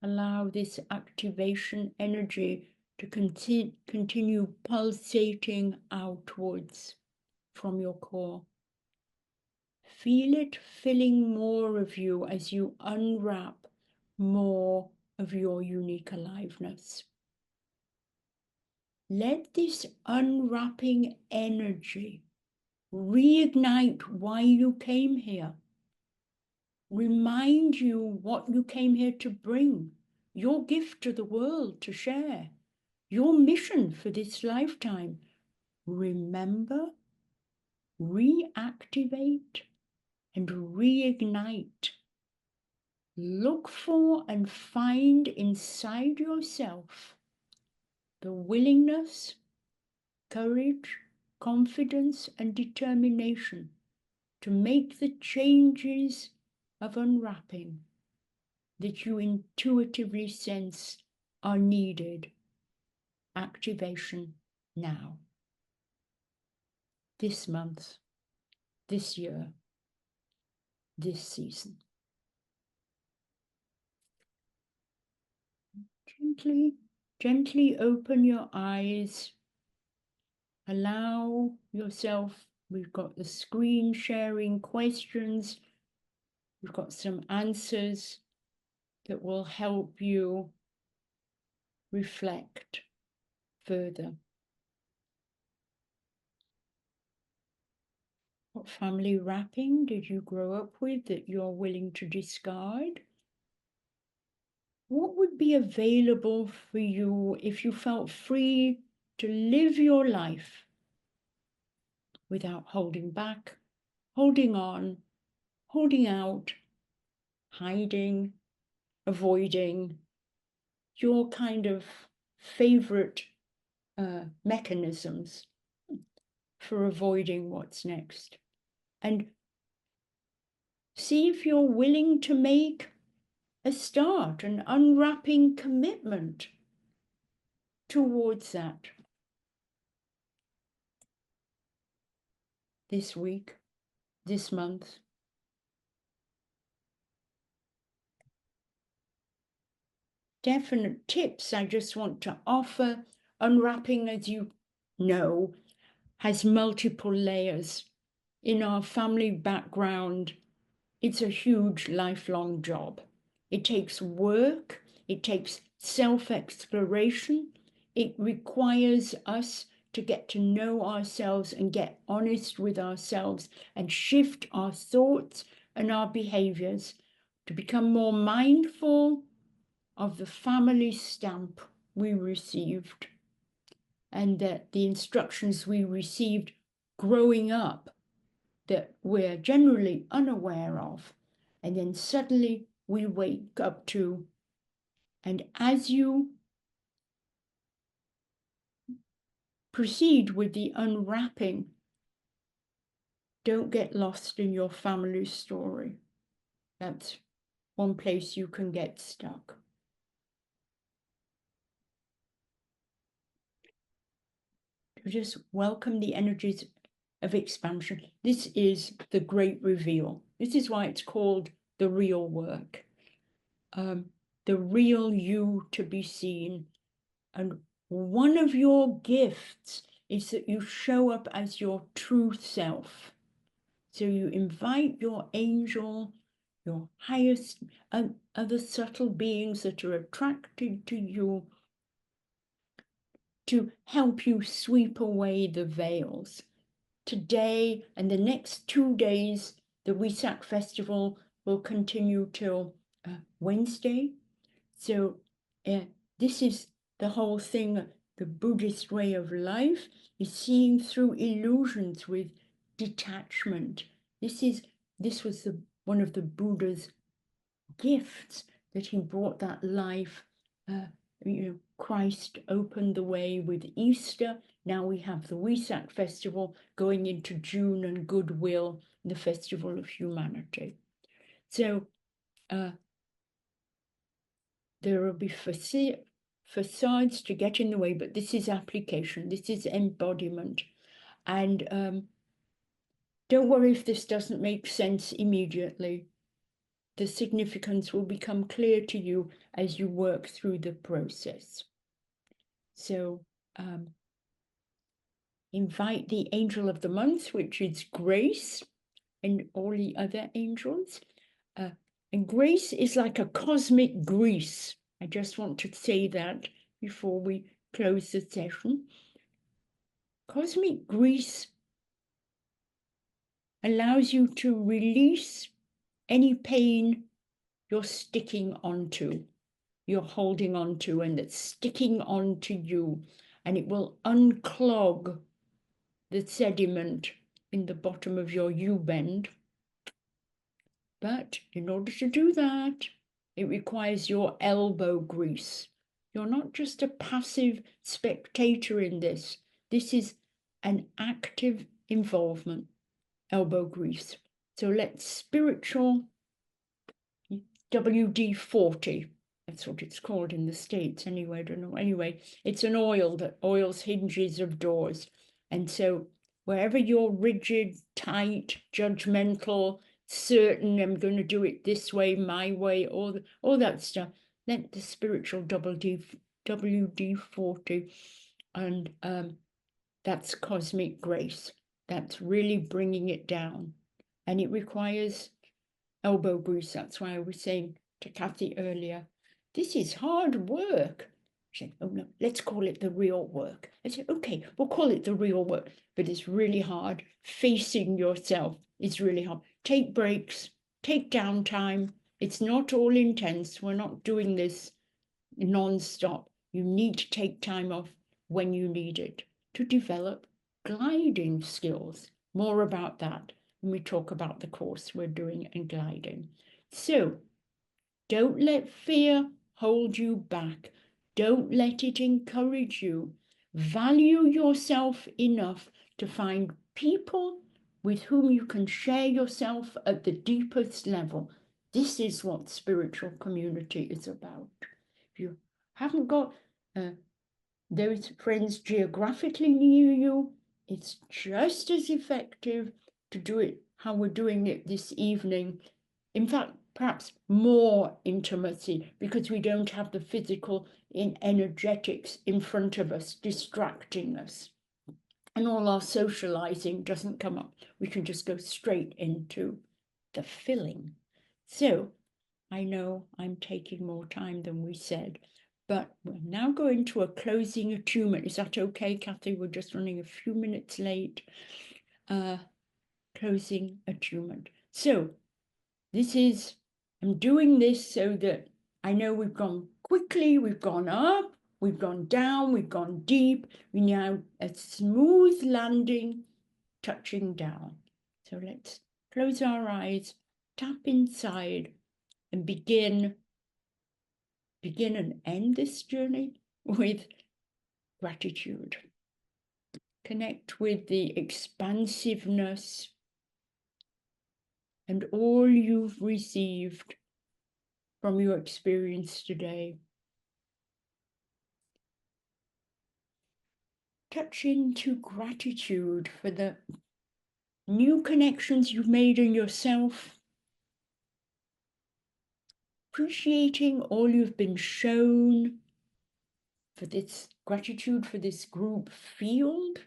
Allow this activation energy to continue pulsating outwards from your core. Feel it filling more of you as you unwrap more of your unique aliveness. Let this unwrapping energy reignite why you came here. Remind you what you came here to bring, your gift to the world to share, your mission for this lifetime remember, reactivate, and reignite. Look for and find inside yourself the willingness, courage, confidence, and determination to make the changes of unwrapping that you intuitively sense are needed. Activation now. This month, this year, this season. Gently open your eyes. Allow yourself, we've got the screen sharing questions. We've got some answers that will help you reflect further. What family wrapping did you grow up with that you're willing to discard? What would be available for you if you felt free to live your life without holding back, holding on, holding out, hiding, avoiding, your kind of favorite mechanisms for avoiding what's next? And see if you're willing to make a start, an unwrapping commitment towards that. This week, this month. Definite tips I just want to offer. Unwrapping, as you know, has multiple layers. In our family background, it's a huge lifelong job. It takes work, it takes self-exploration, it requires us to get to know ourselves and get honest with ourselves and shift our thoughts and our behaviors to become more mindful of the family stamp we received and that the instructions we received growing up that we're generally unaware of, and then suddenly we wake up to. And as you proceed with the unwrapping, don't get lost in your family story. That's one place you can get stuck. Just welcome the energies of expansion. This is the great reveal. This is why it's called the real work. The real you to be seen. And one of your gifts is that you show up as your true self. So you invite your angel, your highest, other subtle beings that are attracted to you to help you sweep away the veils. Today and the next 2 days, the Wesak Festival will continue till Wednesday. So this is the whole thing. The Buddhist way of life is seeing through illusions with detachment. This was one of the Buddha's gifts, that he brought that life. Christ opened the way with Easter. Now we have the Wesak Festival going into June, and Goodwill, the Festival of Humanity. So there will be facades to get in the way, but this is application, this is embodiment. And don't worry if this doesn't make sense immediately. The significance will become clear to you as you work through the process. So invite the angel of the month, which is Grace, and all the other angels. And Grace is like a cosmic grease. I just want to say that before we close the session. Cosmic grease allows you to release any pain you're sticking onto, you're holding onto, and that's sticking onto you, and it will unclog the sediment in the bottom of your U-bend. But in order to do that, it requires your elbow grease. You're not just a passive spectator in this. This is an active involvement, elbow grease. So let's spiritual WD-40. That's what it's called in the States anyway, I don't know. Anyway, it's an oil that oils hinges of doors. And so wherever you're rigid, tight, judgmental, certain, I'm going to do it this way, my way, all that stuff, then the spiritual WD-40, and that's cosmic grace. That's really bringing it down. And it requires elbow grease. That's why I was saying to Kathy earlier, this is hard work. She said, oh no, let's call it the real work. I said, okay, we'll call it the real work, but it's really hard. Facing yourself is really hard. Take breaks, take downtime. It's not all intense. We're not doing this non-stop. You need to take time off when you need it to develop gliding skills. More about that when we talk about the course we're doing in gliding. So don't let fear hold you back. Don't let it encourage you. Value yourself enough to find people with whom you can share yourself at the deepest level. This is what spiritual community is about. If you haven't got those friends geographically near you, it's just as effective to do it how we're doing it this evening. In fact, perhaps more intimacy, because we don't have the physical energetics in front of us distracting us. And all our socializing doesn't come up. We can just go straight into the filling. So I know I'm taking more time than we said, but we're now going to a closing attunement. Is that okay, Kathy? We're just running a few minutes late. Closing attunement. So this is, I'm doing this so that I know we've gone quickly, we've gone up, we've gone down, we've gone deep. We now a smooth landing, touching down. So let's close our eyes, tap inside, and begin and end this journey with gratitude. Connect with the expansiveness and all you've received from your experience today. Touch into gratitude for the new connections you've made in yourself, appreciating all you've been shown, for this gratitude for this group field.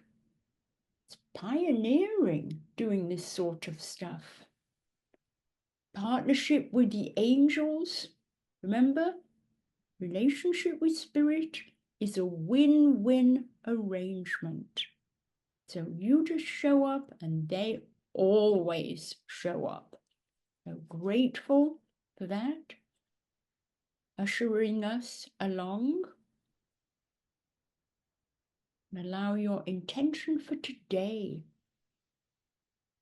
It's pioneering doing this sort of stuff. Partnership with the angels. Remember, relationship with spirit is a win-win arrangement. So you just show up and they always show up. So grateful for that, ushering us along. And allow your intention for today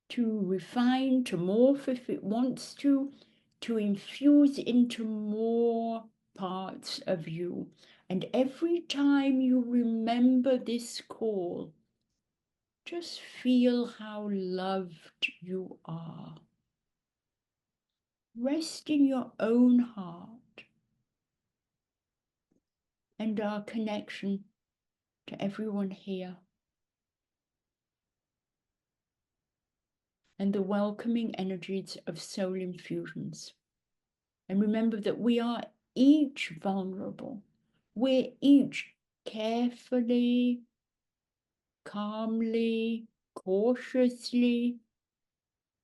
to refine, to morph if it wants to infuse into more parts of you. And every time you remember this call, just feel how loved you are. Rest in your own heart and our connection to everyone here. And the welcoming energies of soul infusions. And remember that we are each vulnerable. We're each carefully, calmly, cautiously,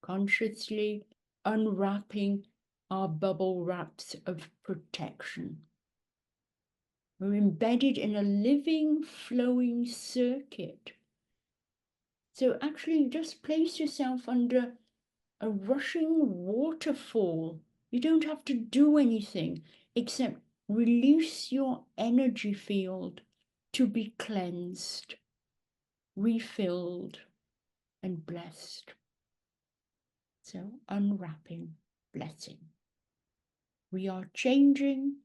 consciously unwrapping our bubble wraps of protection. We're embedded in a living, flowing circuit. So actually just place yourself under a rushing waterfall. You don't have to do anything except release your energy field to be cleansed, refilled, and blessed. So unwrapping, blessing. We are changing.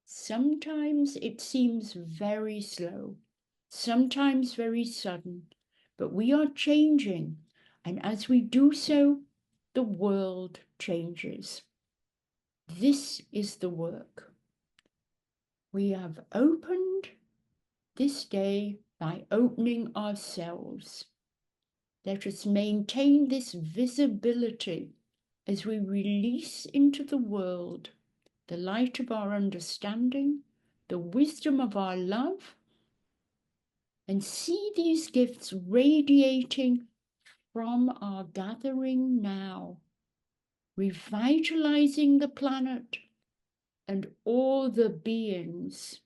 Sometimes it seems very slow, sometimes very sudden, but we are changing. And as we do so, the world changes. This is the work. We have opened this day by opening ourselves. Let us maintain this visibility as we release into the world the light of our understanding, the wisdom of our love, and see these gifts radiating from our gathering now, revitalizing the planet and all the beings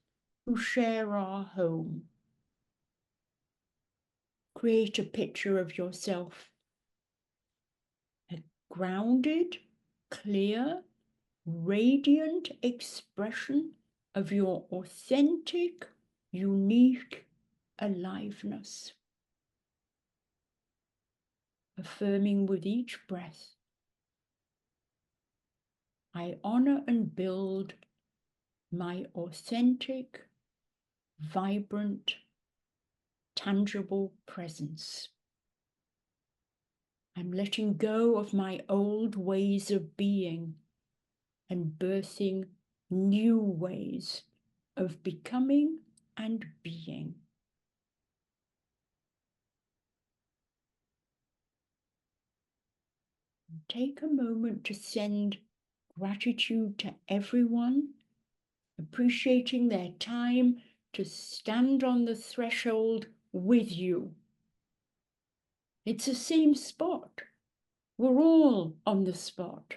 who share our home. Create a picture of yourself, a grounded, clear, radiant expression of your authentic, unique aliveness. Affirming with each breath, I honor and build my authentic, vibrant, tangible presence. I'm letting go of my old ways of being and birthing new ways of becoming and being. Take a moment to send gratitude to everyone, appreciating their time to stand on the threshold with you. It's the same spot. We're all on the spot.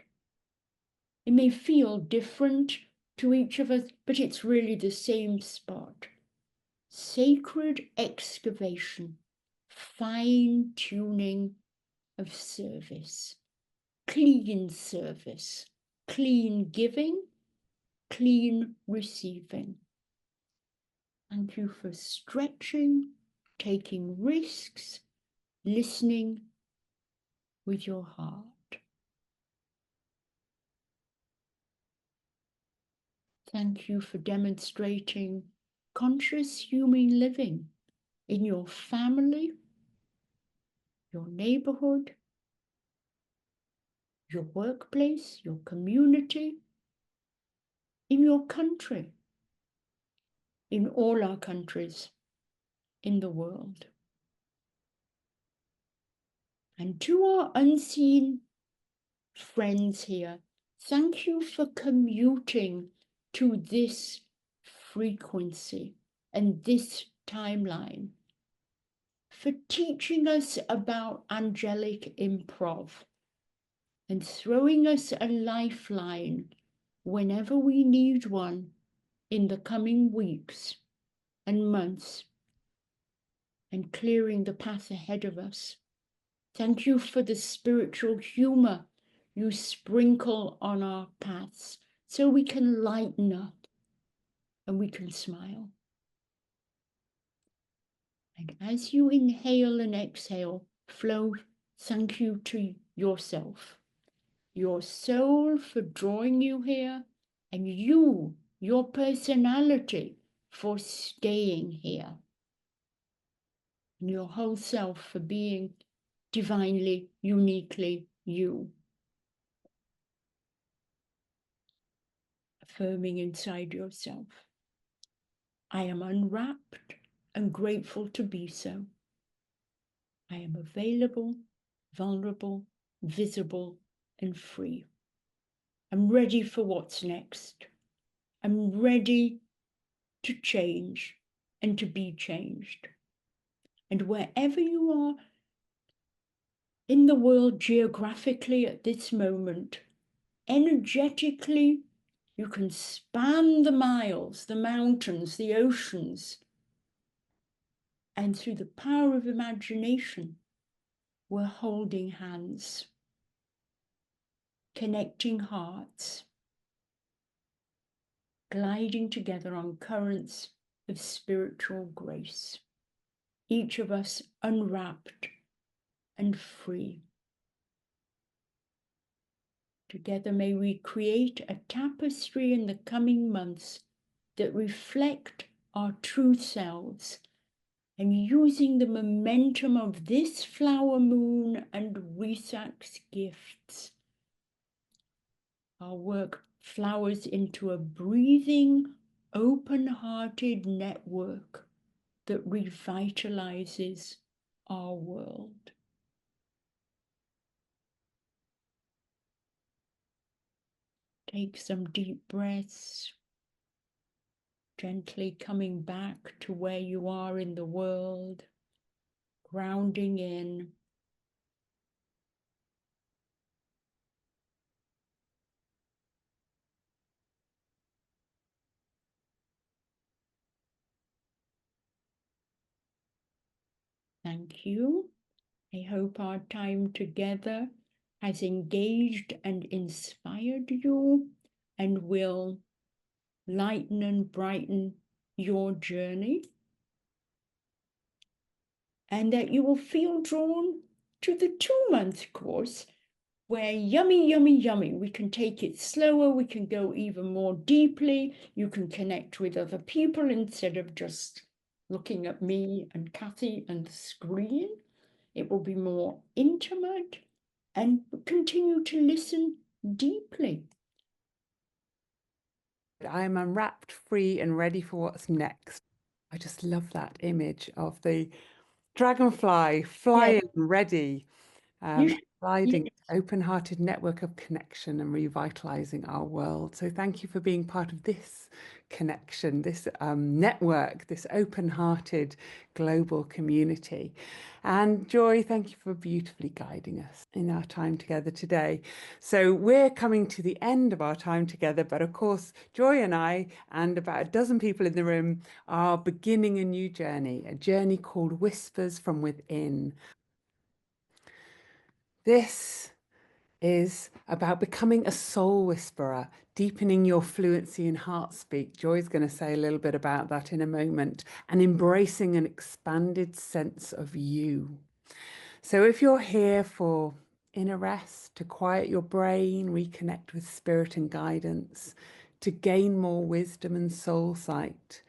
It may feel different to each of us, but it's really the same spot. Sacred excavation, fine-tuning of service, clean service, clean giving, clean receiving. Thank you for stretching, taking risks, listening with your heart. Thank you for demonstrating conscious human living in your family, your neighborhood, your workplace, your community, in your country, in all our countries in the world. And to our unseen friends here, thank you for commuting to this frequency and this timeline, for teaching us about angelic improv and throwing us a lifeline whenever we need one in the coming weeks and months, and clearing the path ahead of us. Thank you for the spiritual humor you sprinkle on our paths so we can lighten up and we can smile. And as you inhale and exhale, flow thank you to yourself, your soul for drawing you here, and you, your personality, for staying here, and your whole self for being divinely, uniquely you. Affirming inside yourself, I am unwrapped and grateful to be so. I am available, vulnerable, visible, and free. I'm ready for what's next. I'm ready to change and to be changed. And wherever you are in the world geographically at this moment, energetically, you can span the miles, the mountains, the oceans, and through the power of imagination, we're holding hands, connecting hearts, gliding together on currents of spiritual grace. Each of us unwrapped and free. Together may we create a tapestry in the coming months that reflect our true selves, and using the momentum of this flower moon and Weisak's gifts, our work flowers into a breathing, open-hearted network that revitalizes our world. Take some deep breaths, gently coming back to where you are in the world, grounding in. Thank you. I hope our time together has engaged and inspired you and will lighten and brighten your journey, and that you will feel drawn to the 2-month course where yummy, yummy, yummy, we can take it slower, we can go even more deeply, you can connect with other people instead of just looking at me and Kathy and the screen. It will be more intimate and continue to listen deeply. I am unwrapped, free, and ready for what's next. I just love that image of the dragonfly flying, ready, gliding, open-hearted network of connection and revitalizing our world. So thank you for being part of this connection, this network, this open-hearted global community. And Joy, thank you for beautifully guiding us in our time together today. So we're coming to the end of our time together, but of course, Joy and I, and about a dozen people in the room, are beginning a new journey, a journey called Whispers from Within. This is about becoming a soul whisperer, deepening your fluency in heart speak. Joy's going to say a little bit about that in a moment, and embracing an expanded sense of you. So if you're here for inner rest, to quiet your brain, reconnect with spirit and guidance, to gain more wisdom and soul sight,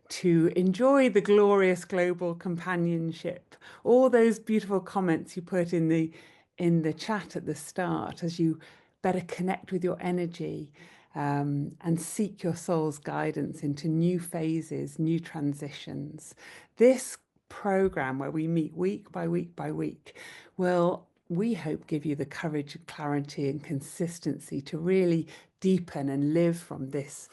to enjoy the glorious global companionship, all those beautiful comments you put in the chat at the start, as you better connect with your energy and seek your soul's guidance into new phases, new transitions. This program, where we meet week by week by week, will, we hope, give you the courage, clarity and consistency to really deepen and live from this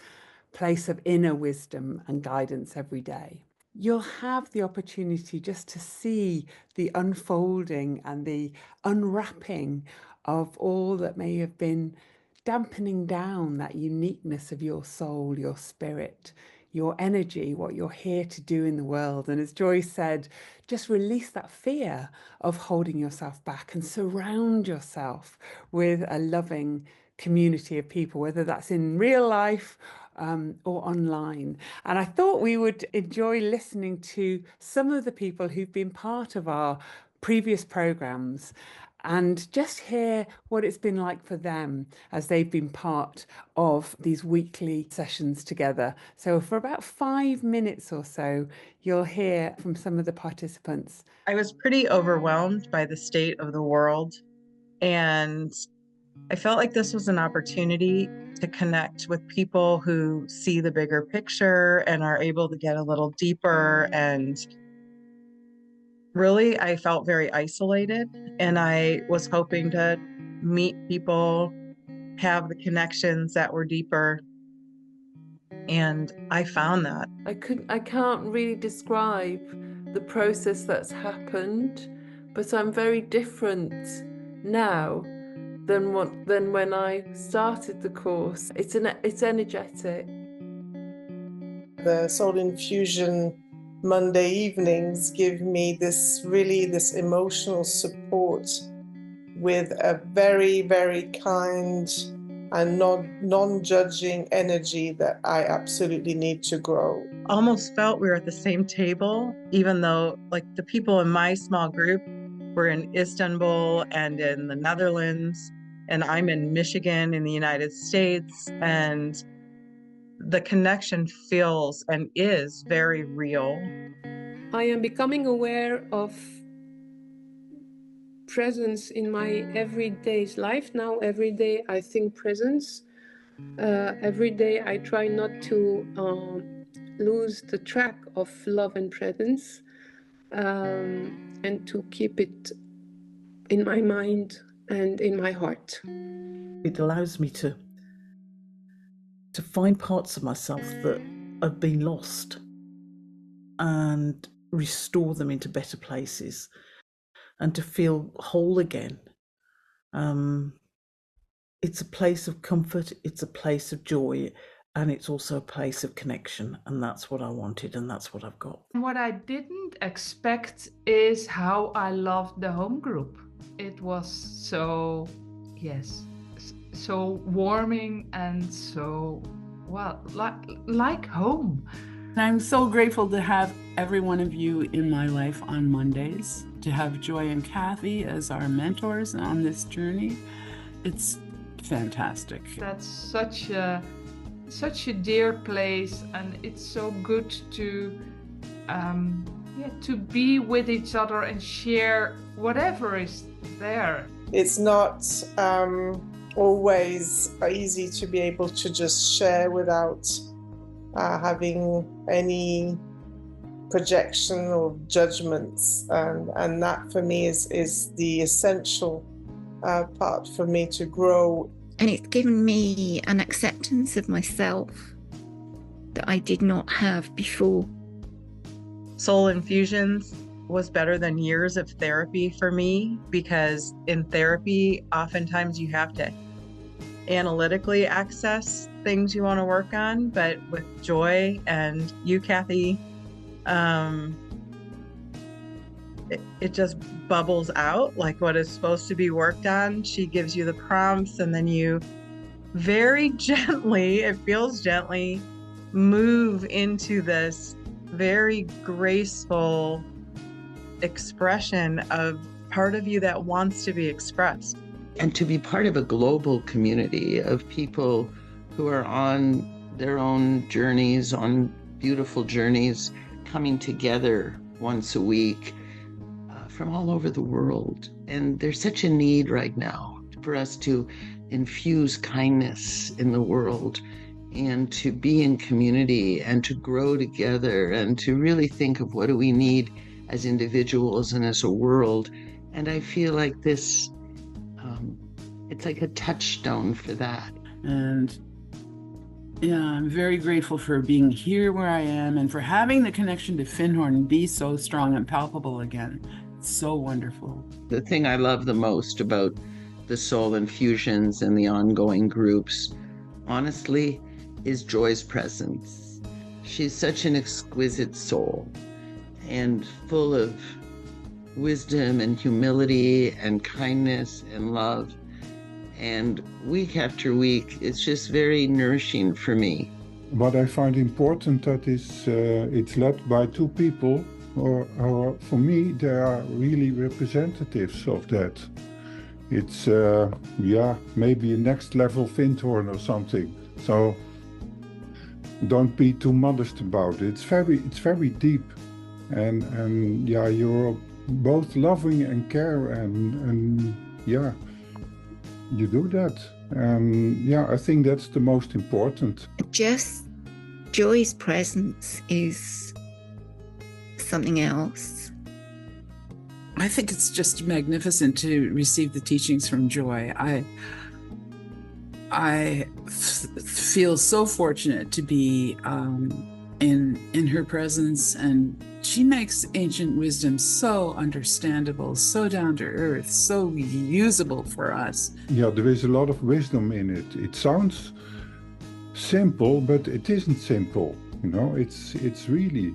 place of inner wisdom and guidance every day. You'll have the opportunity just to see the unfolding and the unwrapping of all that may have been dampening down that uniqueness of your soul, your spirit, your energy, what you're here to do in the world. And as Joy said, just release that fear of holding yourself back and surround yourself with a loving community of people, whether that's in real life or online. And I thought we would enjoy listening to some of the people who've been part of our previous programs and just hear what it's been like for them as they've been part of these weekly sessions together. So for about 5 minutes or so, you'll hear from some of the participants. I was pretty overwhelmed by the state of the world, and I felt like this was an opportunity to connect with people who see the bigger picture and are able to get a little deeper. And really, I felt very isolated, and I was hoping to meet people, have the connections that were deeper. And I found that. I can't really describe the process that's happened, but I'm very different now than when I started the course. It's energetic. The Soul Infusion Monday evenings give me this emotional support with a very, very kind and non-judging energy that I absolutely need to grow. Almost felt we were at the same table, even though like the people in my small group We're in Istanbul and in the Netherlands, and I'm in Michigan in the United States, and the connection feels and is very real. I am becoming aware of presence in my everyday life now. Every day I think presence. Every day I try not to lose the track of love and presence, and to keep it in my mind and in my heart. It allows me to find parts of myself that have been lost and restore them into better places and to feel whole again. It's a place of comfort, it's a place of joy, and it's also a place of connection, and that's what I wanted, and that's what I've got. What I didn't expect is how I loved the home group. It was so warming and so, well, like home. I'm so grateful to have every one of you in my life on Mondays, to have Joy and Kathy as our mentors on this journey. It's fantastic. That's such a dear place, and it's so good to be with each other and share whatever is there. It's not always easy to be able to just share without having any projection or judgments, and that for me is the essential part for me to grow. And it's given me an acceptance of myself that I did not have before. Soul Infusions was better than years of therapy for me, because in therapy, oftentimes you have to analytically access things you want to work on, but with Joy and you, Kathy, it just bubbles out like what is supposed to be worked on. She gives you the prompts, and then you very gently, it feels gently, move into this very graceful expression of part of you that wants to be expressed. And to be part of a global community of people who are on their own journeys, on beautiful journeys, coming together once a week from all over the world. And there's such a need right now for us to infuse kindness in the world and to be in community and to grow together and to really think of what do we need as individuals and as a world. And I feel like this, it's like a touchstone for that. And yeah, I'm very grateful for being here where I am and for having the connection to Findhorn be so strong and palpable again. It's so wonderful. The thing I love the most about the Soul Infusions and the ongoing groups, honestly, is Joy's presence. She's such an exquisite soul and full of wisdom and humility and kindness and love. And week after week, it's just very nourishing for me. What I find important that is it's led by two people, or for me, they are really representatives of that. It's maybe a next level Findhorn or something. So don't be too modest about it. It's very deep, and you're both loving and care, and you do that. I think that's the most important. Just Joy's presence is something else. I think it's just magnificent to receive the teachings from Joy. I feel so fortunate to be in her presence, and she makes ancient wisdom so understandable, so down to earth, so usable for us. Yeah, there is a lot of wisdom in it. It sounds simple, but it isn't simple. You know, it's really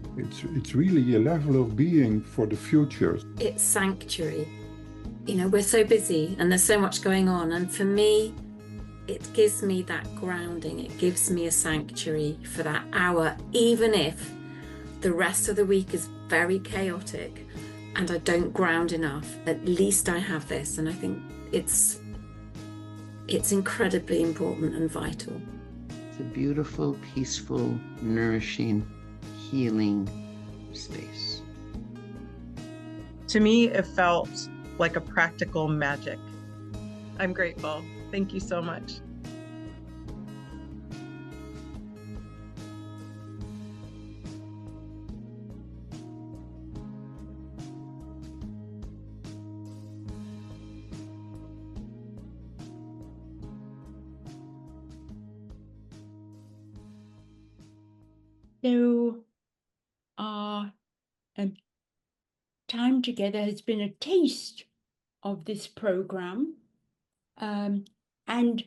a level of being for the future. It's sanctuary. You know, we're so busy and there's so much going on, and for me, it gives me that grounding. It gives me a sanctuary for that hour, even if the rest of the week is very chaotic. and I don't ground enough, at least I have this. And I think it's incredibly important and vital. It's a beautiful, peaceful, nourishing, healing space. To me, it felt like a practical magic. I'm grateful. Thank you so much. So our time together has been a taste of this program, and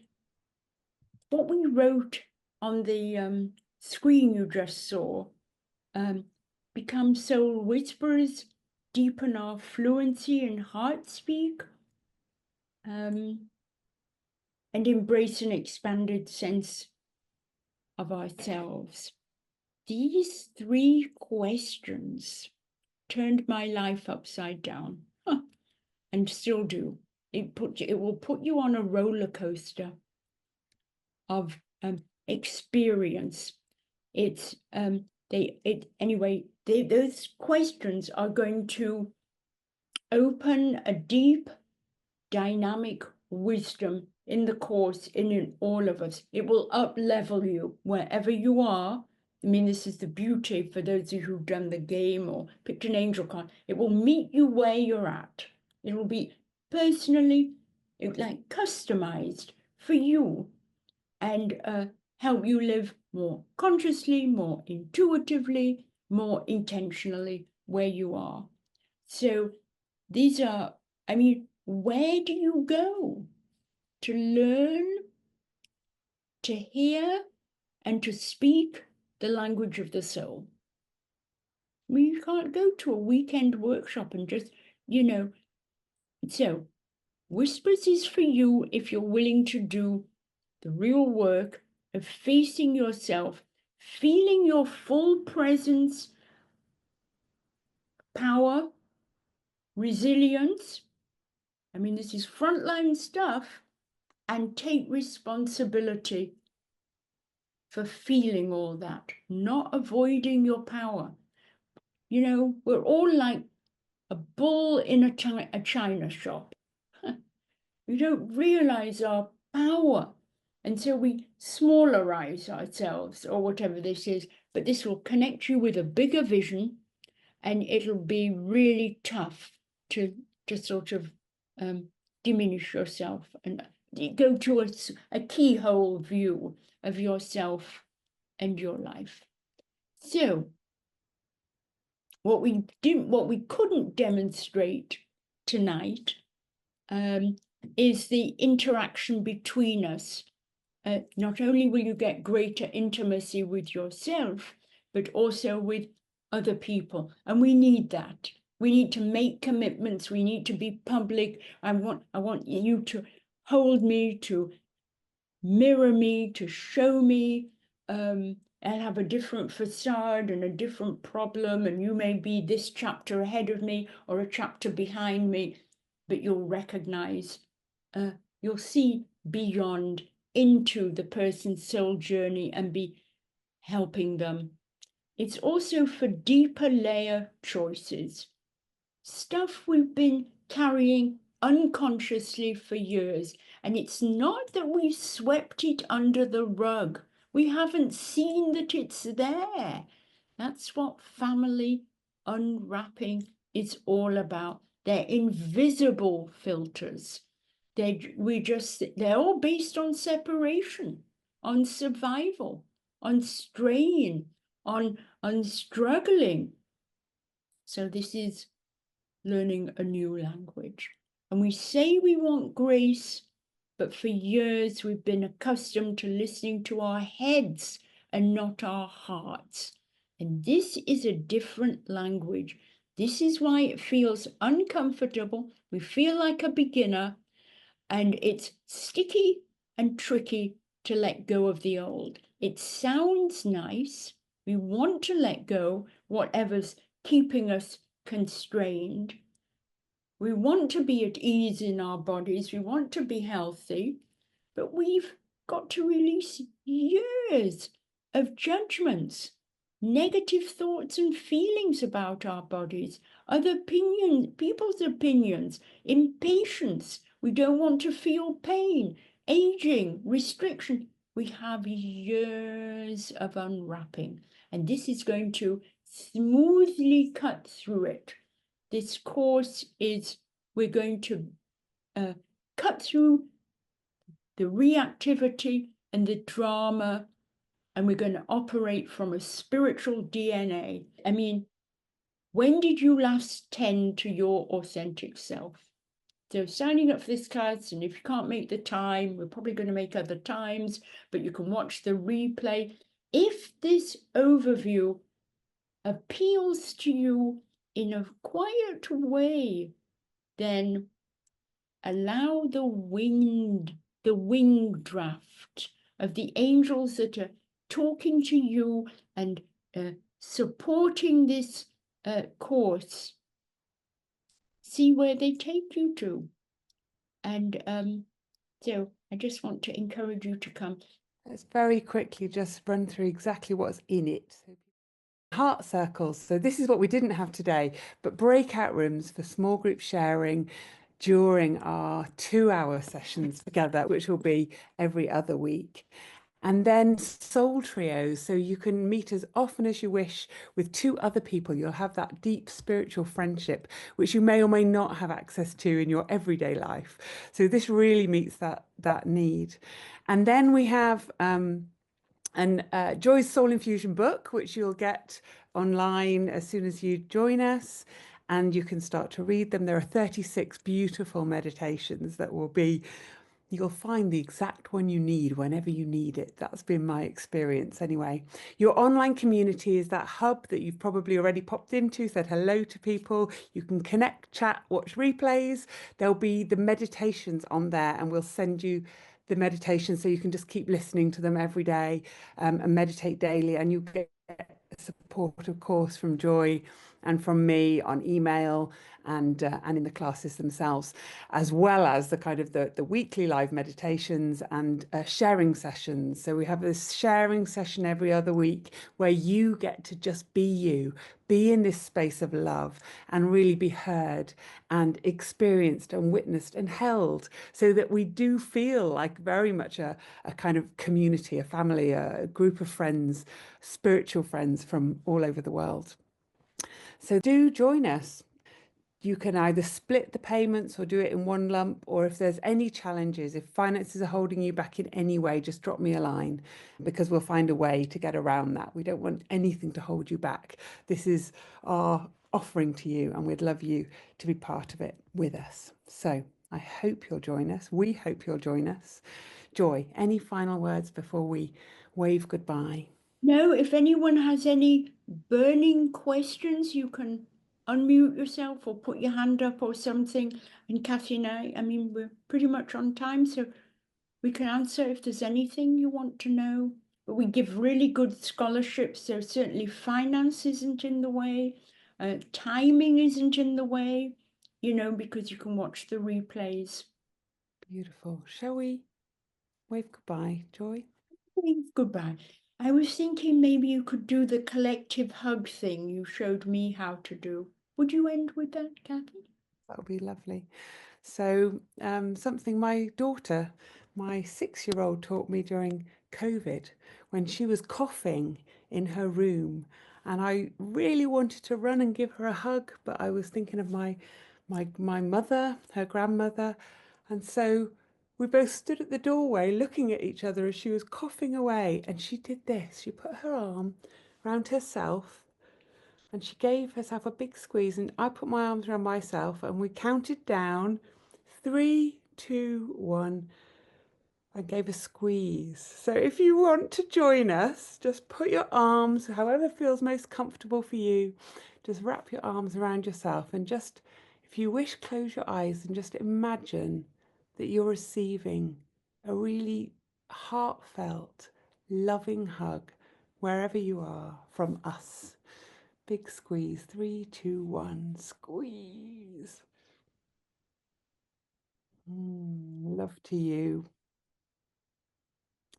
what we wrote on the screen you just saw, become soul whisperers, deepen our fluency in heart speak, and embrace an expanded sense of ourselves. These 3 questions turned my life upside down, and still do. It will put you on a roller coaster of experience. Those questions are going to open a deep, dynamic wisdom in the course in all of us. It will up-level you wherever you are. I mean, this is the beauty for those of you who've done the game or picked an angel card. It will meet you where you're at. It will be personally, like customized for you, and help you live more consciously, more intuitively, more intentionally where you are. So these are, I mean, where do you go to learn, to hear, and to speak the language of the soul? I mean, you can't go to a weekend workshop and just, So Whispers is for you if you're willing to do the real work of facing yourself, feeling your full presence, power, resilience. I mean, this is frontline stuff, and take responsibility for feeling all that, not avoiding your power. We're all like a bull in a china shop. We don't realize our power until we smallerize ourselves, or whatever this is. But this will connect you with a bigger vision, and it'll be really tough to sort of diminish yourself and go to a keyhole view of yourself and your life. So what we couldn't demonstrate tonight is the interaction between us. Not only will you get greater intimacy with yourself, but also with other people. And we need that. We need to make commitments. We need to be public. I want you to hold me, to mirror me, to show me, and have a different facade and a different problem. And you may be this chapter ahead of me or a chapter behind me, but you'll recognize, you'll see beyond into the person's soul journey and be helping them. It's also for deeper layer choices. Stuff we've been carrying unconsciously for years. And it's not that we swept it under the rug. We haven't seen that it's there. That's what family unwrapping is all about. They're invisible filters. They're all based on separation, on survival, on strain, on struggling. So this is learning a new language. And we say we want grace, but for years we've been accustomed to listening to our heads and not our hearts. And this is a different language. This is why it feels uncomfortable. We feel like a beginner, and it's sticky and tricky to let go of the old. It sounds nice. We want to let go whatever's keeping us constrained. We want to be at ease in our bodies. We want to be healthy, but we've got to release years of judgments, negative thoughts and feelings about our bodies, other opinions, people's opinions, impatience. We don't want to feel pain, aging, restriction. We have years of unwrapping, and this is going to smoothly cut through it. This course is, we're going to cut through the reactivity and the drama, and we're going to operate from a spiritual DNA. I mean, when did you last tend to your authentic self? So signing up for this class, and if you can't make the time, we're probably going to make other times, but you can watch the replay. If this overview appeals to you in a quiet way, then allow the wing draft of the angels that are talking to you and supporting this course. See where they take you to. And so I just want to encourage you to come. Let's very quickly just run through exactly what's in it. Heart circles. So this is what we didn't have today, but breakout rooms for small group sharing during our 2-hour sessions together, which will be every other week. And then soul trios, so you can meet as often as you wish with 2 other people. You'll have that deep spiritual friendship, which you may or may not have access to in your everyday life. So this really meets that need. And then we have Joy's Soul Infusion book, which you'll get online as soon as you join us, and you can start to read them. There are 36 beautiful meditations that will be, you'll find the exact one you need whenever you need it. That's been my experience anyway. Your online community is that hub that you've probably already popped into, said hello to people. You can connect, chat, watch replays. There'll be the meditations on there, and we'll send you the meditations so you can just keep listening to them every day and meditate daily. And you get support, of course, from Joy and from me on email and in the classes themselves, as well as the kind of the weekly live meditations and sharing sessions. So we have this sharing session every other week where you get to just be you, be in this space of love and really be heard and experienced and witnessed and held, so that we do feel like very much a kind of community, a family, a group of friends, spiritual friends from all over the world. So do join us. You can either split the payments or do it in one lump, or if there's any challenges, if finances are holding you back in any way, just drop me a line, because we'll find a way to get around that. We don't want anything to hold you back. This is our offering to you, and we'd love you to be part of it with us. So I hope you'll join us. We hope you'll join us. Joy, any final words before we wave goodbye? No, if anyone has any burning questions, you can unmute yourself or put your hand up or something. And Kathy and I mean, we're pretty much on time, so we can answer if there's anything you want to know. But we give really good scholarships, so certainly finance isn't in the way, timing isn't in the way, you know, because you can watch the replays. Beautiful. Shall we wave goodbye, Joy? Wave goodbye. I was thinking maybe you could do the collective hug thing you showed me how to do. Would you end with that, Kathy? That would be lovely. So something my daughter, my 6-year-old, taught me during COVID when she was coughing in her room, and I really wanted to run and give her a hug, but I was thinking of my mother, her grandmother, and so we both stood at the doorway looking at each other as she was coughing away, and she did this. She put her arm around herself and she gave herself a big squeeze, and I put my arms around myself, and we counted down 3, 2, 1 and gave a squeeze. So if you want to join us, just put your arms, however feels most comfortable for you, just wrap your arms around yourself, and just, if you wish, close your eyes and just imagine that you're receiving a really heartfelt, loving hug wherever you are from us. Big squeeze. 3, 2, 1. Squeeze. Love to you.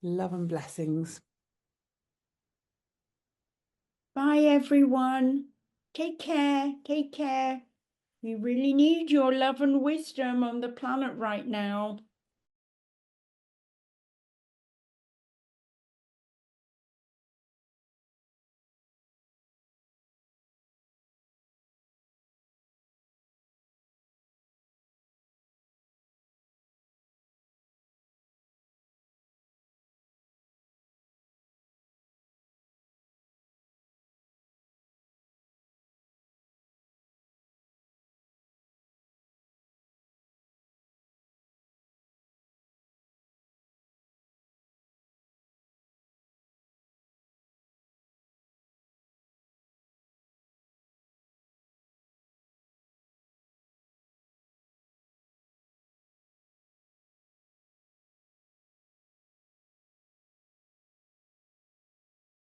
Love and blessings. Bye, everyone. Take care. Take care. We really need your love and wisdom on the planet right now.